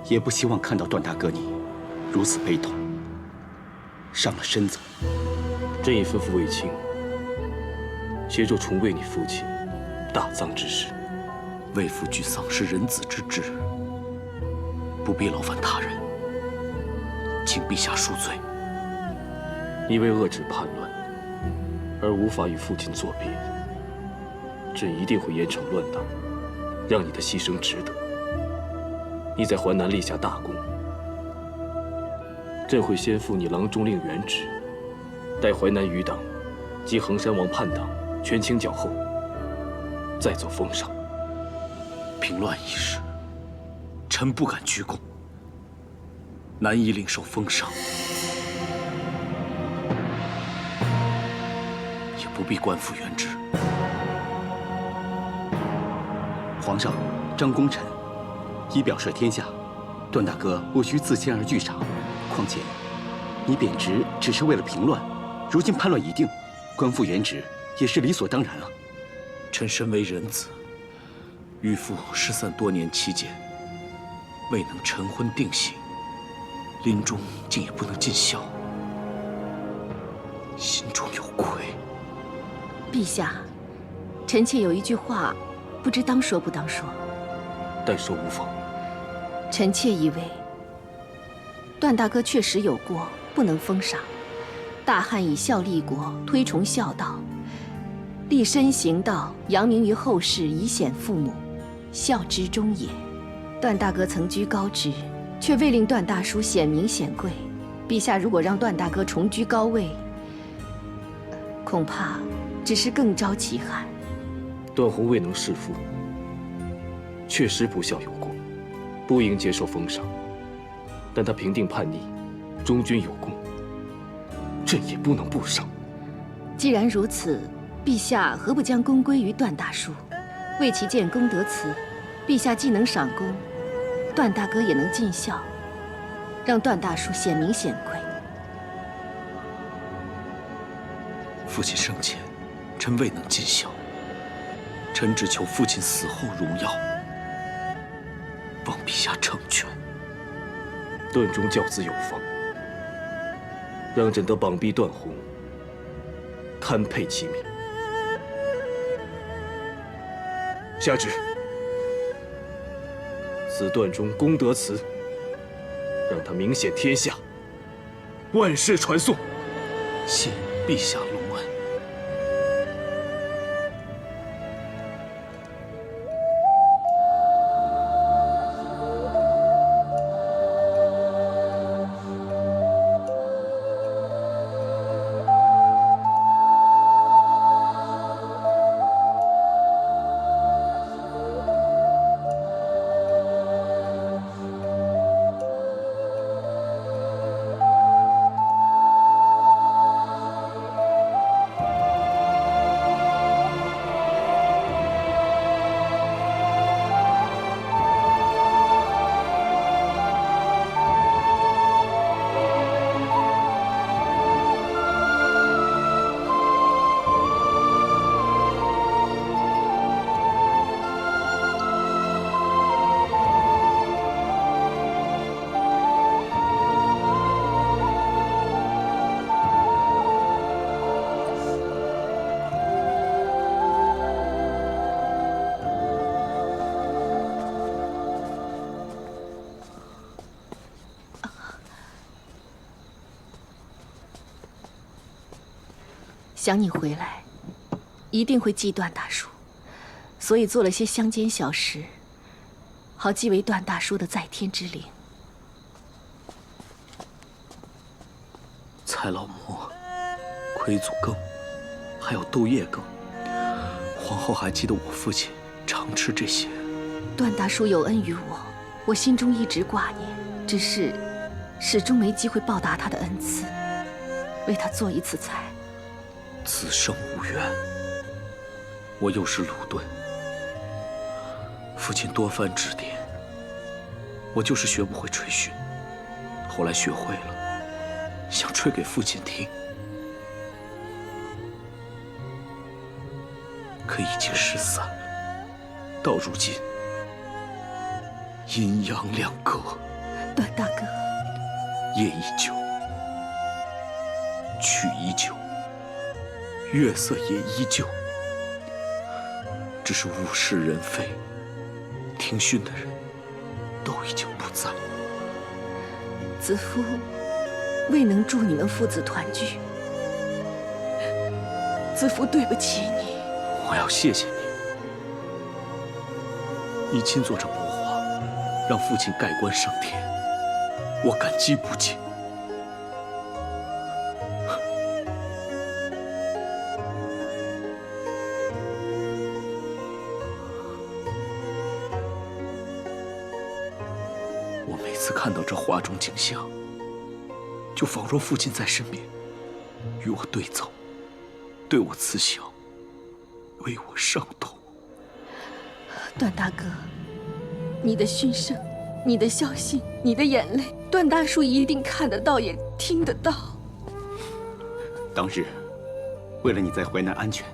也不希望看到段大哥你如此悲痛，伤了身子。朕已吩咐卫青协助重为你父亲大葬之事。为父举丧是人子之志，不必劳烦他人，请陛下恕罪。你为遏制叛乱而无法与父亲作别，朕一定会严惩乱党，让你的牺牲值得。你在淮南立下大功，朕会先复你郎中令原职，待淮南余党及衡山王叛党权倾剿后，再做封赏。平乱一事，臣不敢居功，难以领受封赏，也不必官复原职。皇上，张功臣已表率天下，段大哥无需自谦而惧赏。况且，你贬职只是为了平乱，如今叛乱已定，官复原职也是理所当然了。臣身为人子，与父失散多年期间，未能晨昏定省，临终竟也不能尽孝，心中有愧。陛下，臣妾有一句话，不知当说不当说。但说无妨。臣妾以为，段大哥确实有过，不能封赏。大汉以孝立国，推崇孝道，立身行道，扬名于后世，以显父母，孝之终也。段大哥曾居高职，却未令段大叔显名显贵。陛下如果让段大哥重居高位，恐怕只是更招其害。段宏未能弑父，确实不孝有过，不应接受封赏。但他平定叛逆，忠君有功，朕也不能不赏。既然如此，陛下何不将功归于段大叔，为其建功德祠？陛下既能赏功，段大哥也能尽孝，让段大叔显名显贵。父亲生前，臣未能尽孝，臣只求父亲死后荣耀，望陛下成全。段中教子有方，让朕得绑臂段宏，堪配其名。下旨，此段中功德祠，让他名显天下，万世传颂。谢陛下隆恩。想你回来，一定会祭段大叔，所以做了些乡间小食，好祭为段大叔的在天之灵。菜老馍、葵祖羹，还有豆叶羹，皇后还记得我父亲常吃这些。段大叔有恩于我，我心中一直挂念，只是始终没机会报答他的恩赐，为他做一次菜。此生无缘，我又是鲁钝，父亲多番指点，我就是学不会吹嘘。后来学会了，想吹给父亲听，可已经失散了。到如今，阴阳两隔。段大哥，夜依旧，曲依旧，月色也依旧，只是物是人非，听训的人都已经不在。子夫未能助你们父子团聚，子夫对不起你。我要谢谢你，你亲做这谋划，让父亲盖棺上天，我感激不尽。我每次看到这画中景象，就仿若父亲在身边，与我对奏，对我慈祥，为我上头。段大哥，你的训声，你的孝心，你的眼泪，段大叔一定看得到，也听得到。当日，为了你在淮南安全，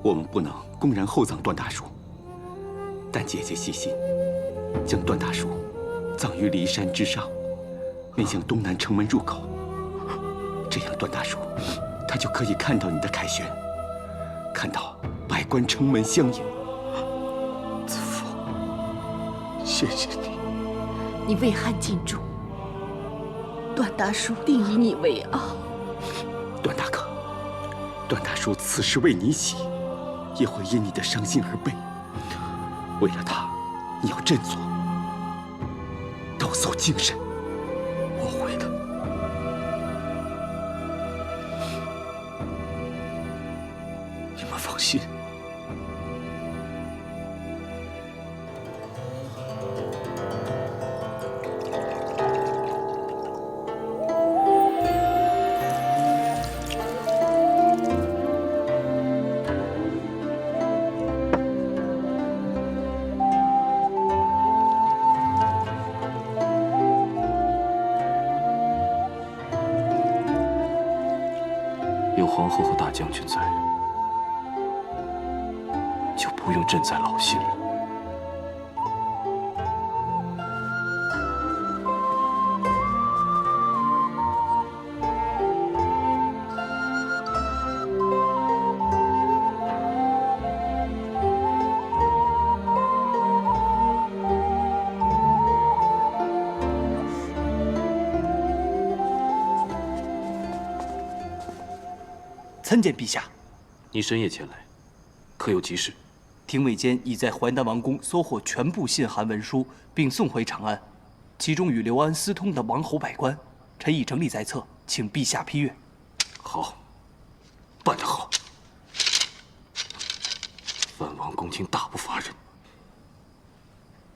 我们不能公然厚葬段大叔。但姐姐细心，将段大叔葬于骊山之上，面向东南城门入口。这样，段大叔他就可以看到你的凯旋，看到百官城门相迎。子父，谢谢你。你为汉尽忠，段大叔定以你为傲。段大哥，段大叔此时为你喜，也会因你的伤心而悲。为了他，你要振作，抖擞精神。我会的。你们放心。有皇后和大将军在，就不用朕再劳心了。参见陛下。你深夜前来，可有急事？廷尉监已在淮南王宫搜获全部信函文书，并送回长安，其中与刘安私通的王侯百官，臣已整理在册，请陛下批阅。好，办得好。藩王公卿大不乏人，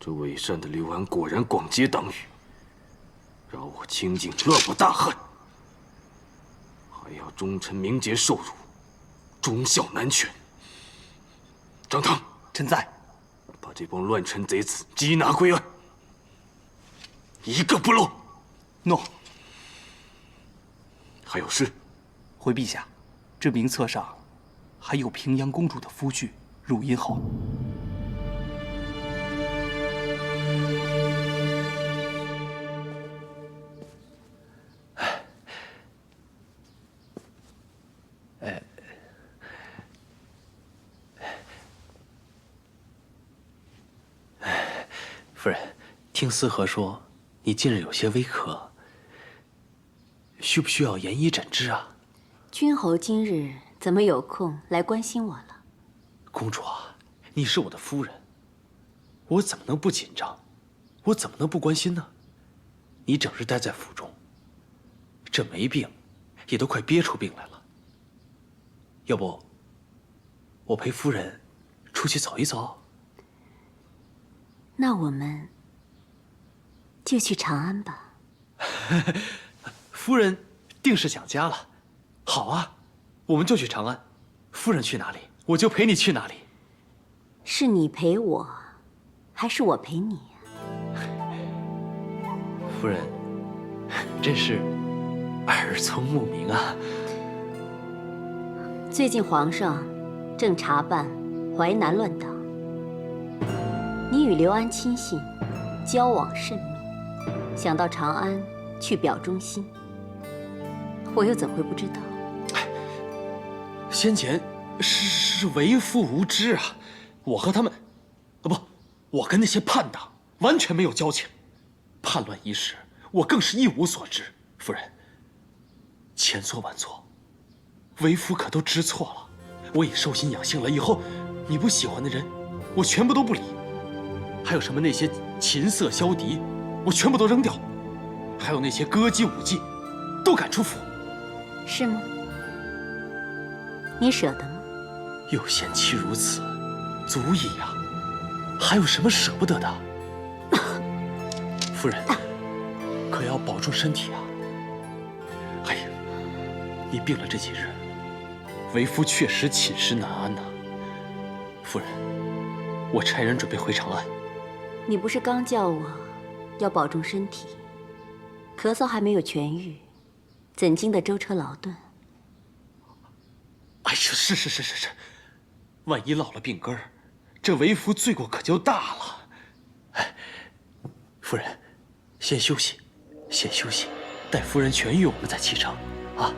这伪善的刘安果然广结党羽，饶我清净乐不大汉。还要忠臣名节受辱，忠孝难全。张汤，臣在。把这帮乱臣贼子缉拿归案，一个不漏。诺。还有事？回陛下，这名册上还有平阳公主的夫婿汝阴侯。夫人，听思和说，你近日有些微咳，需不需要严医诊治啊？君侯今日怎么有空来关心我了？公主啊，你是我的夫人，我怎么能不紧张？我怎么能不关心呢？你整日待在府中，这没病，也都快憋出病来了。要不，我陪夫人出去走一走？那我们就去长安吧。夫人定是想家了。好啊，我们就去长安。夫人去哪里，我就陪你去哪里。是你陪我，还是我陪你呀？夫人，真是耳聪目明啊。最近皇上正查办淮南乱党，你与刘安亲信，交往甚密，想到长安去表忠心，我又怎会不知道？先前是为父无知啊，我和他们，不，我跟那些叛党完全没有交情。叛乱一事，我更是一无所知。夫人，千错万错，为父可都知错了。我也受心养性了，以后你不喜欢的人，我全部都不理。还有什么那些琴瑟消敌，我全部都扔掉。还有那些歌姬舞伎，都赶出府。是吗？你舍得吗？有贤妻如此，足矣呀。还有什么舍不得的？夫人，可要保重身体啊！哎呀，你病了这几日，为夫确实寝食难安呐。夫人，我差人准备回长安。你不是刚叫我要保重身体？咳嗽还没有痊愈，怎经得舟车劳顿？哎呀，是，万一落了病根儿，这为夫罪过可就大了。哎，夫人，先休息，先休息，待夫人痊愈，我们再启程，啊。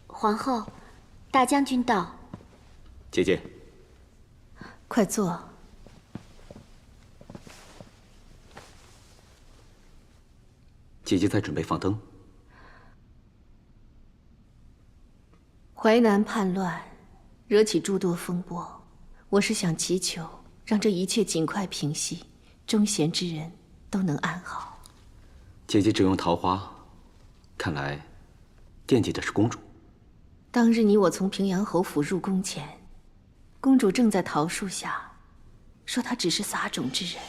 皇后，大将军到。姐姐，快坐。姐姐在准备放灯。淮南叛乱，惹起诸多风波，我是想祈求，让这一切尽快平息，忠贤之人都能安好。姐姐只用桃花，看来惦记的是公主。当日你我从平阳侯府入宫前，公主正在桃树下，说她只是撒种之人。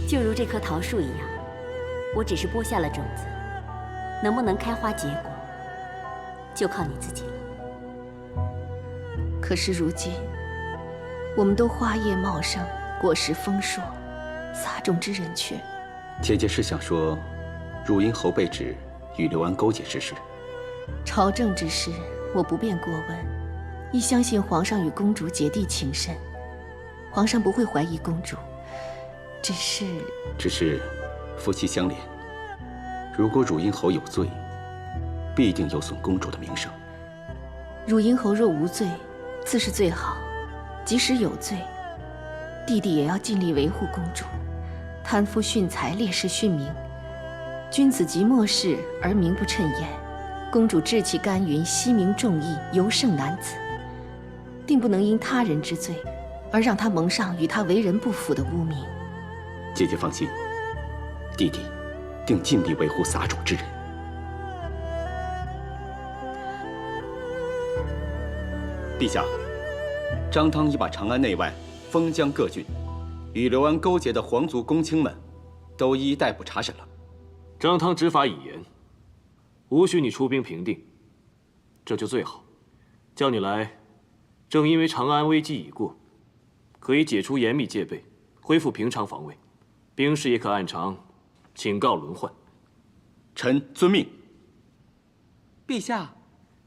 就如这棵桃树一样，我只是播下了种子，能不能开花结果，就靠你自己了。可是如今，我们都花叶茂盛，果实丰硕，撒种之人却……姐姐是想说，汝阴侯被指与刘安勾结之事。朝政之事，我不便过问，亦相信皇上与公主姐弟情深，皇上不会怀疑公主。只是夫妻相连，如果汝阴侯有罪，必定有损公主的名声。汝阴侯若无罪，自是最好；即使有罪，弟弟也要尽力维护公主。贪夫殉财，烈士殉名，君子即末世而名不称焉。公主志气干云，惜名重义，尤胜男子，定不能因他人之罪，而让他蒙上与他为人不符的污名。姐姐放心，弟弟定尽力维护撒种之人。陛下，张汤已把长安内外、封疆各郡与刘安勾结的皇族公卿们，都一一逮捕查审了。张汤执法已严，无需你出兵平定，这就最好。叫你来，正因为长安危机已过，可以解除严密戒备，恢复平常防卫，兵士也可按常请告轮换。臣遵命。陛下，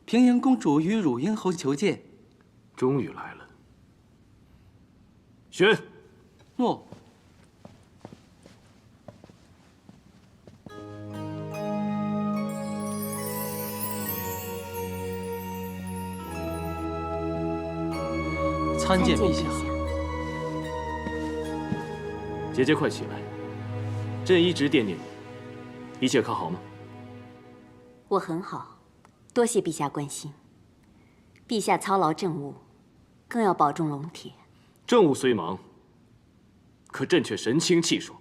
平阳公主与汝阴侯求见。终于来了。宣。诺。参见陛下。姐姐快起来，朕一直惦念你，一切可好吗？我很好，多谢陛下关心。陛下操劳政务，更要保重龙铁。政务虽忙，可朕却神清气爽。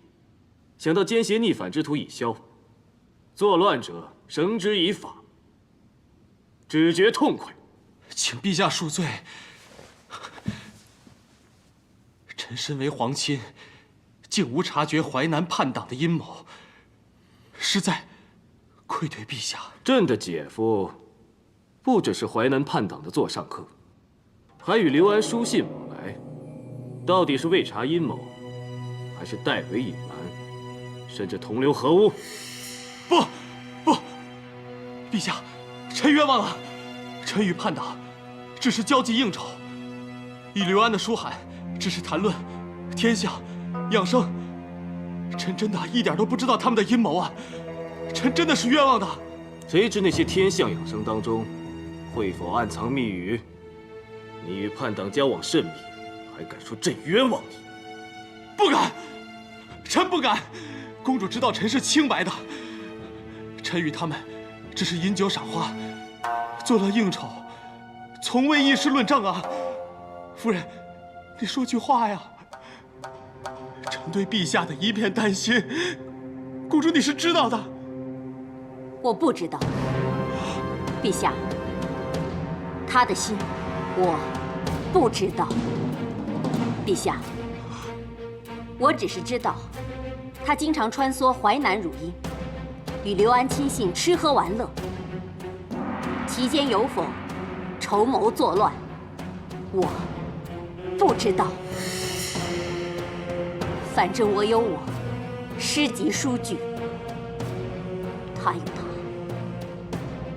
想到奸邪逆反之徒已消，作乱者绳之以法，只觉痛快。请陛下恕罪。臣身为皇亲，竟无察觉淮南叛党的阴谋，实在愧对陛下。朕的姐夫不只是淮南叛党的座上客，还与刘安书信往来，到底是为查阴谋，还是代为隐瞒？甚至同流合污。不，陛下，臣冤枉了。臣与叛党只是交际应酬，与刘安的书函只是谈论天象、养生。臣真的一点都不知道他们的阴谋啊！臣真的是冤枉的。谁知那些天象养生当中，会否暗藏密语？你与叛党交往甚密，还敢说朕冤枉你？不敢，臣不敢。公主知道臣是清白的，臣与他们只是饮酒赏花，做了应酬，从未议事论政啊。夫人，你说句话呀！臣对陛下的一片担心，公主你是知道的。我不知道，陛下，他的心我不知道。陛下，我只是知道，他经常穿梭淮南汝阴，与刘安亲信吃喝玩乐，其间有否筹谋作乱，我不知道。反正我有我诗集书句，他有他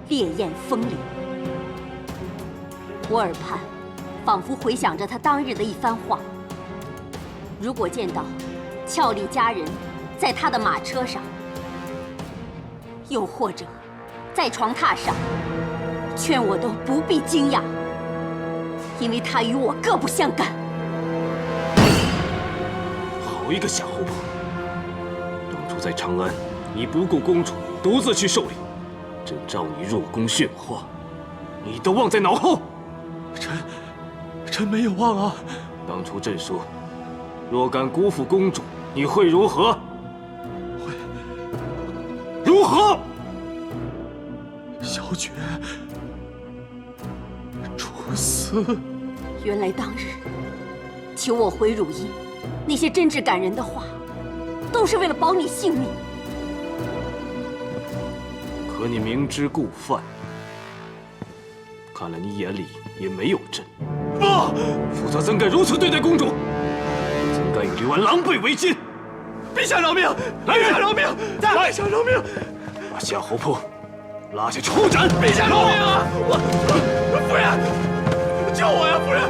烈焰风凛。我耳畔仿佛回想着他当日的一番话。如果见到俏丽佳人在他的马车上，又或者在床榻上，劝我都不必惊讶，因为他与我各不相干。好一个夏侯伯！当初在长安，你不顾公主，独自去受礼，朕召你入宫训话，你都忘在脑后。臣没有忘啊。当初朕说，若敢辜负公主，你会如何？如何？小爵处死。原来当日求我回汝阴，那些真挚感人的话，都是为了保你性命。可你明知故犯，看来你眼里也没有朕。不，否则怎敢如此对待公主？怎敢与刘安狼狈为奸？陛下饶命！来人！陛下饶命！陛下饶命！把夏侯颇拉下去处斩！陛下饶命啊！夫人，救我呀！夫人，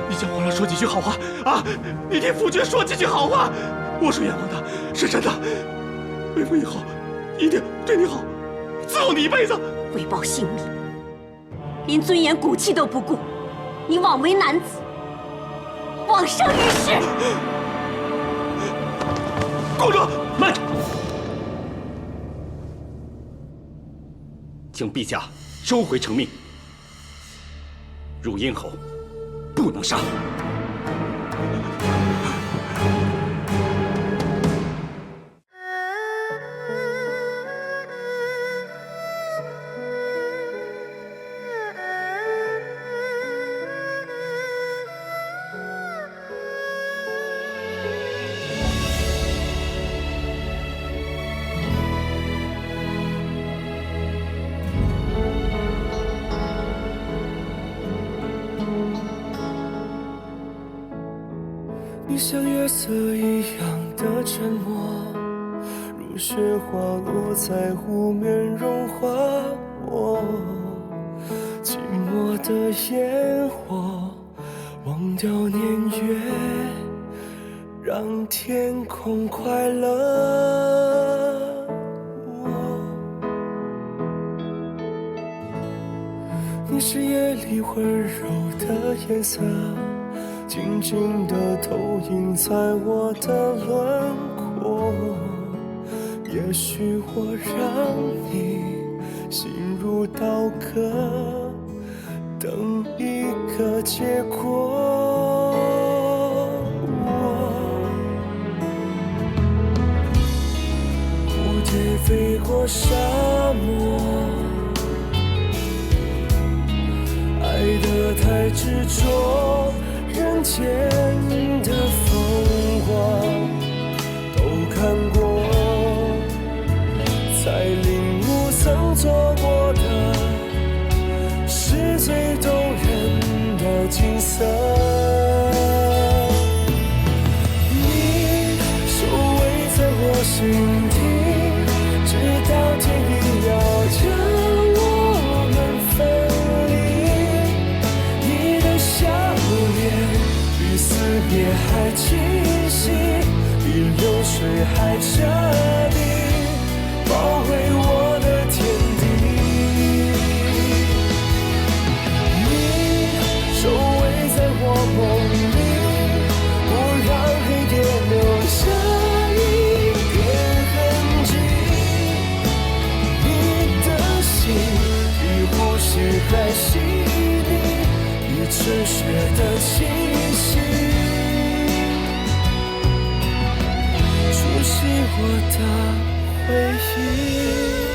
你向皇上说几句好话啊！你替夫君说几句好话！我是冤枉的，是真的。为夫以后一定对你好，伺候你一辈子。为报性命，连尊严骨气都不顾，你枉为男子，枉生于世。公主，慢着！请陛下收回成命。汝阴侯不能杀。你像月色一样的沉默，如雪花落在湖面融化我。寂寞的烟火，忘掉年月，让天空快乐。你是夜里温柔的颜色，静静地投影在我的轮廓。也许我让你心如刀割，等一个结果。蝴蝶飞过沙漠，爱得太执着，人间的风光都看过，才领悟曾做过的是最动人的景色。你血的气息，熟悉我的回忆。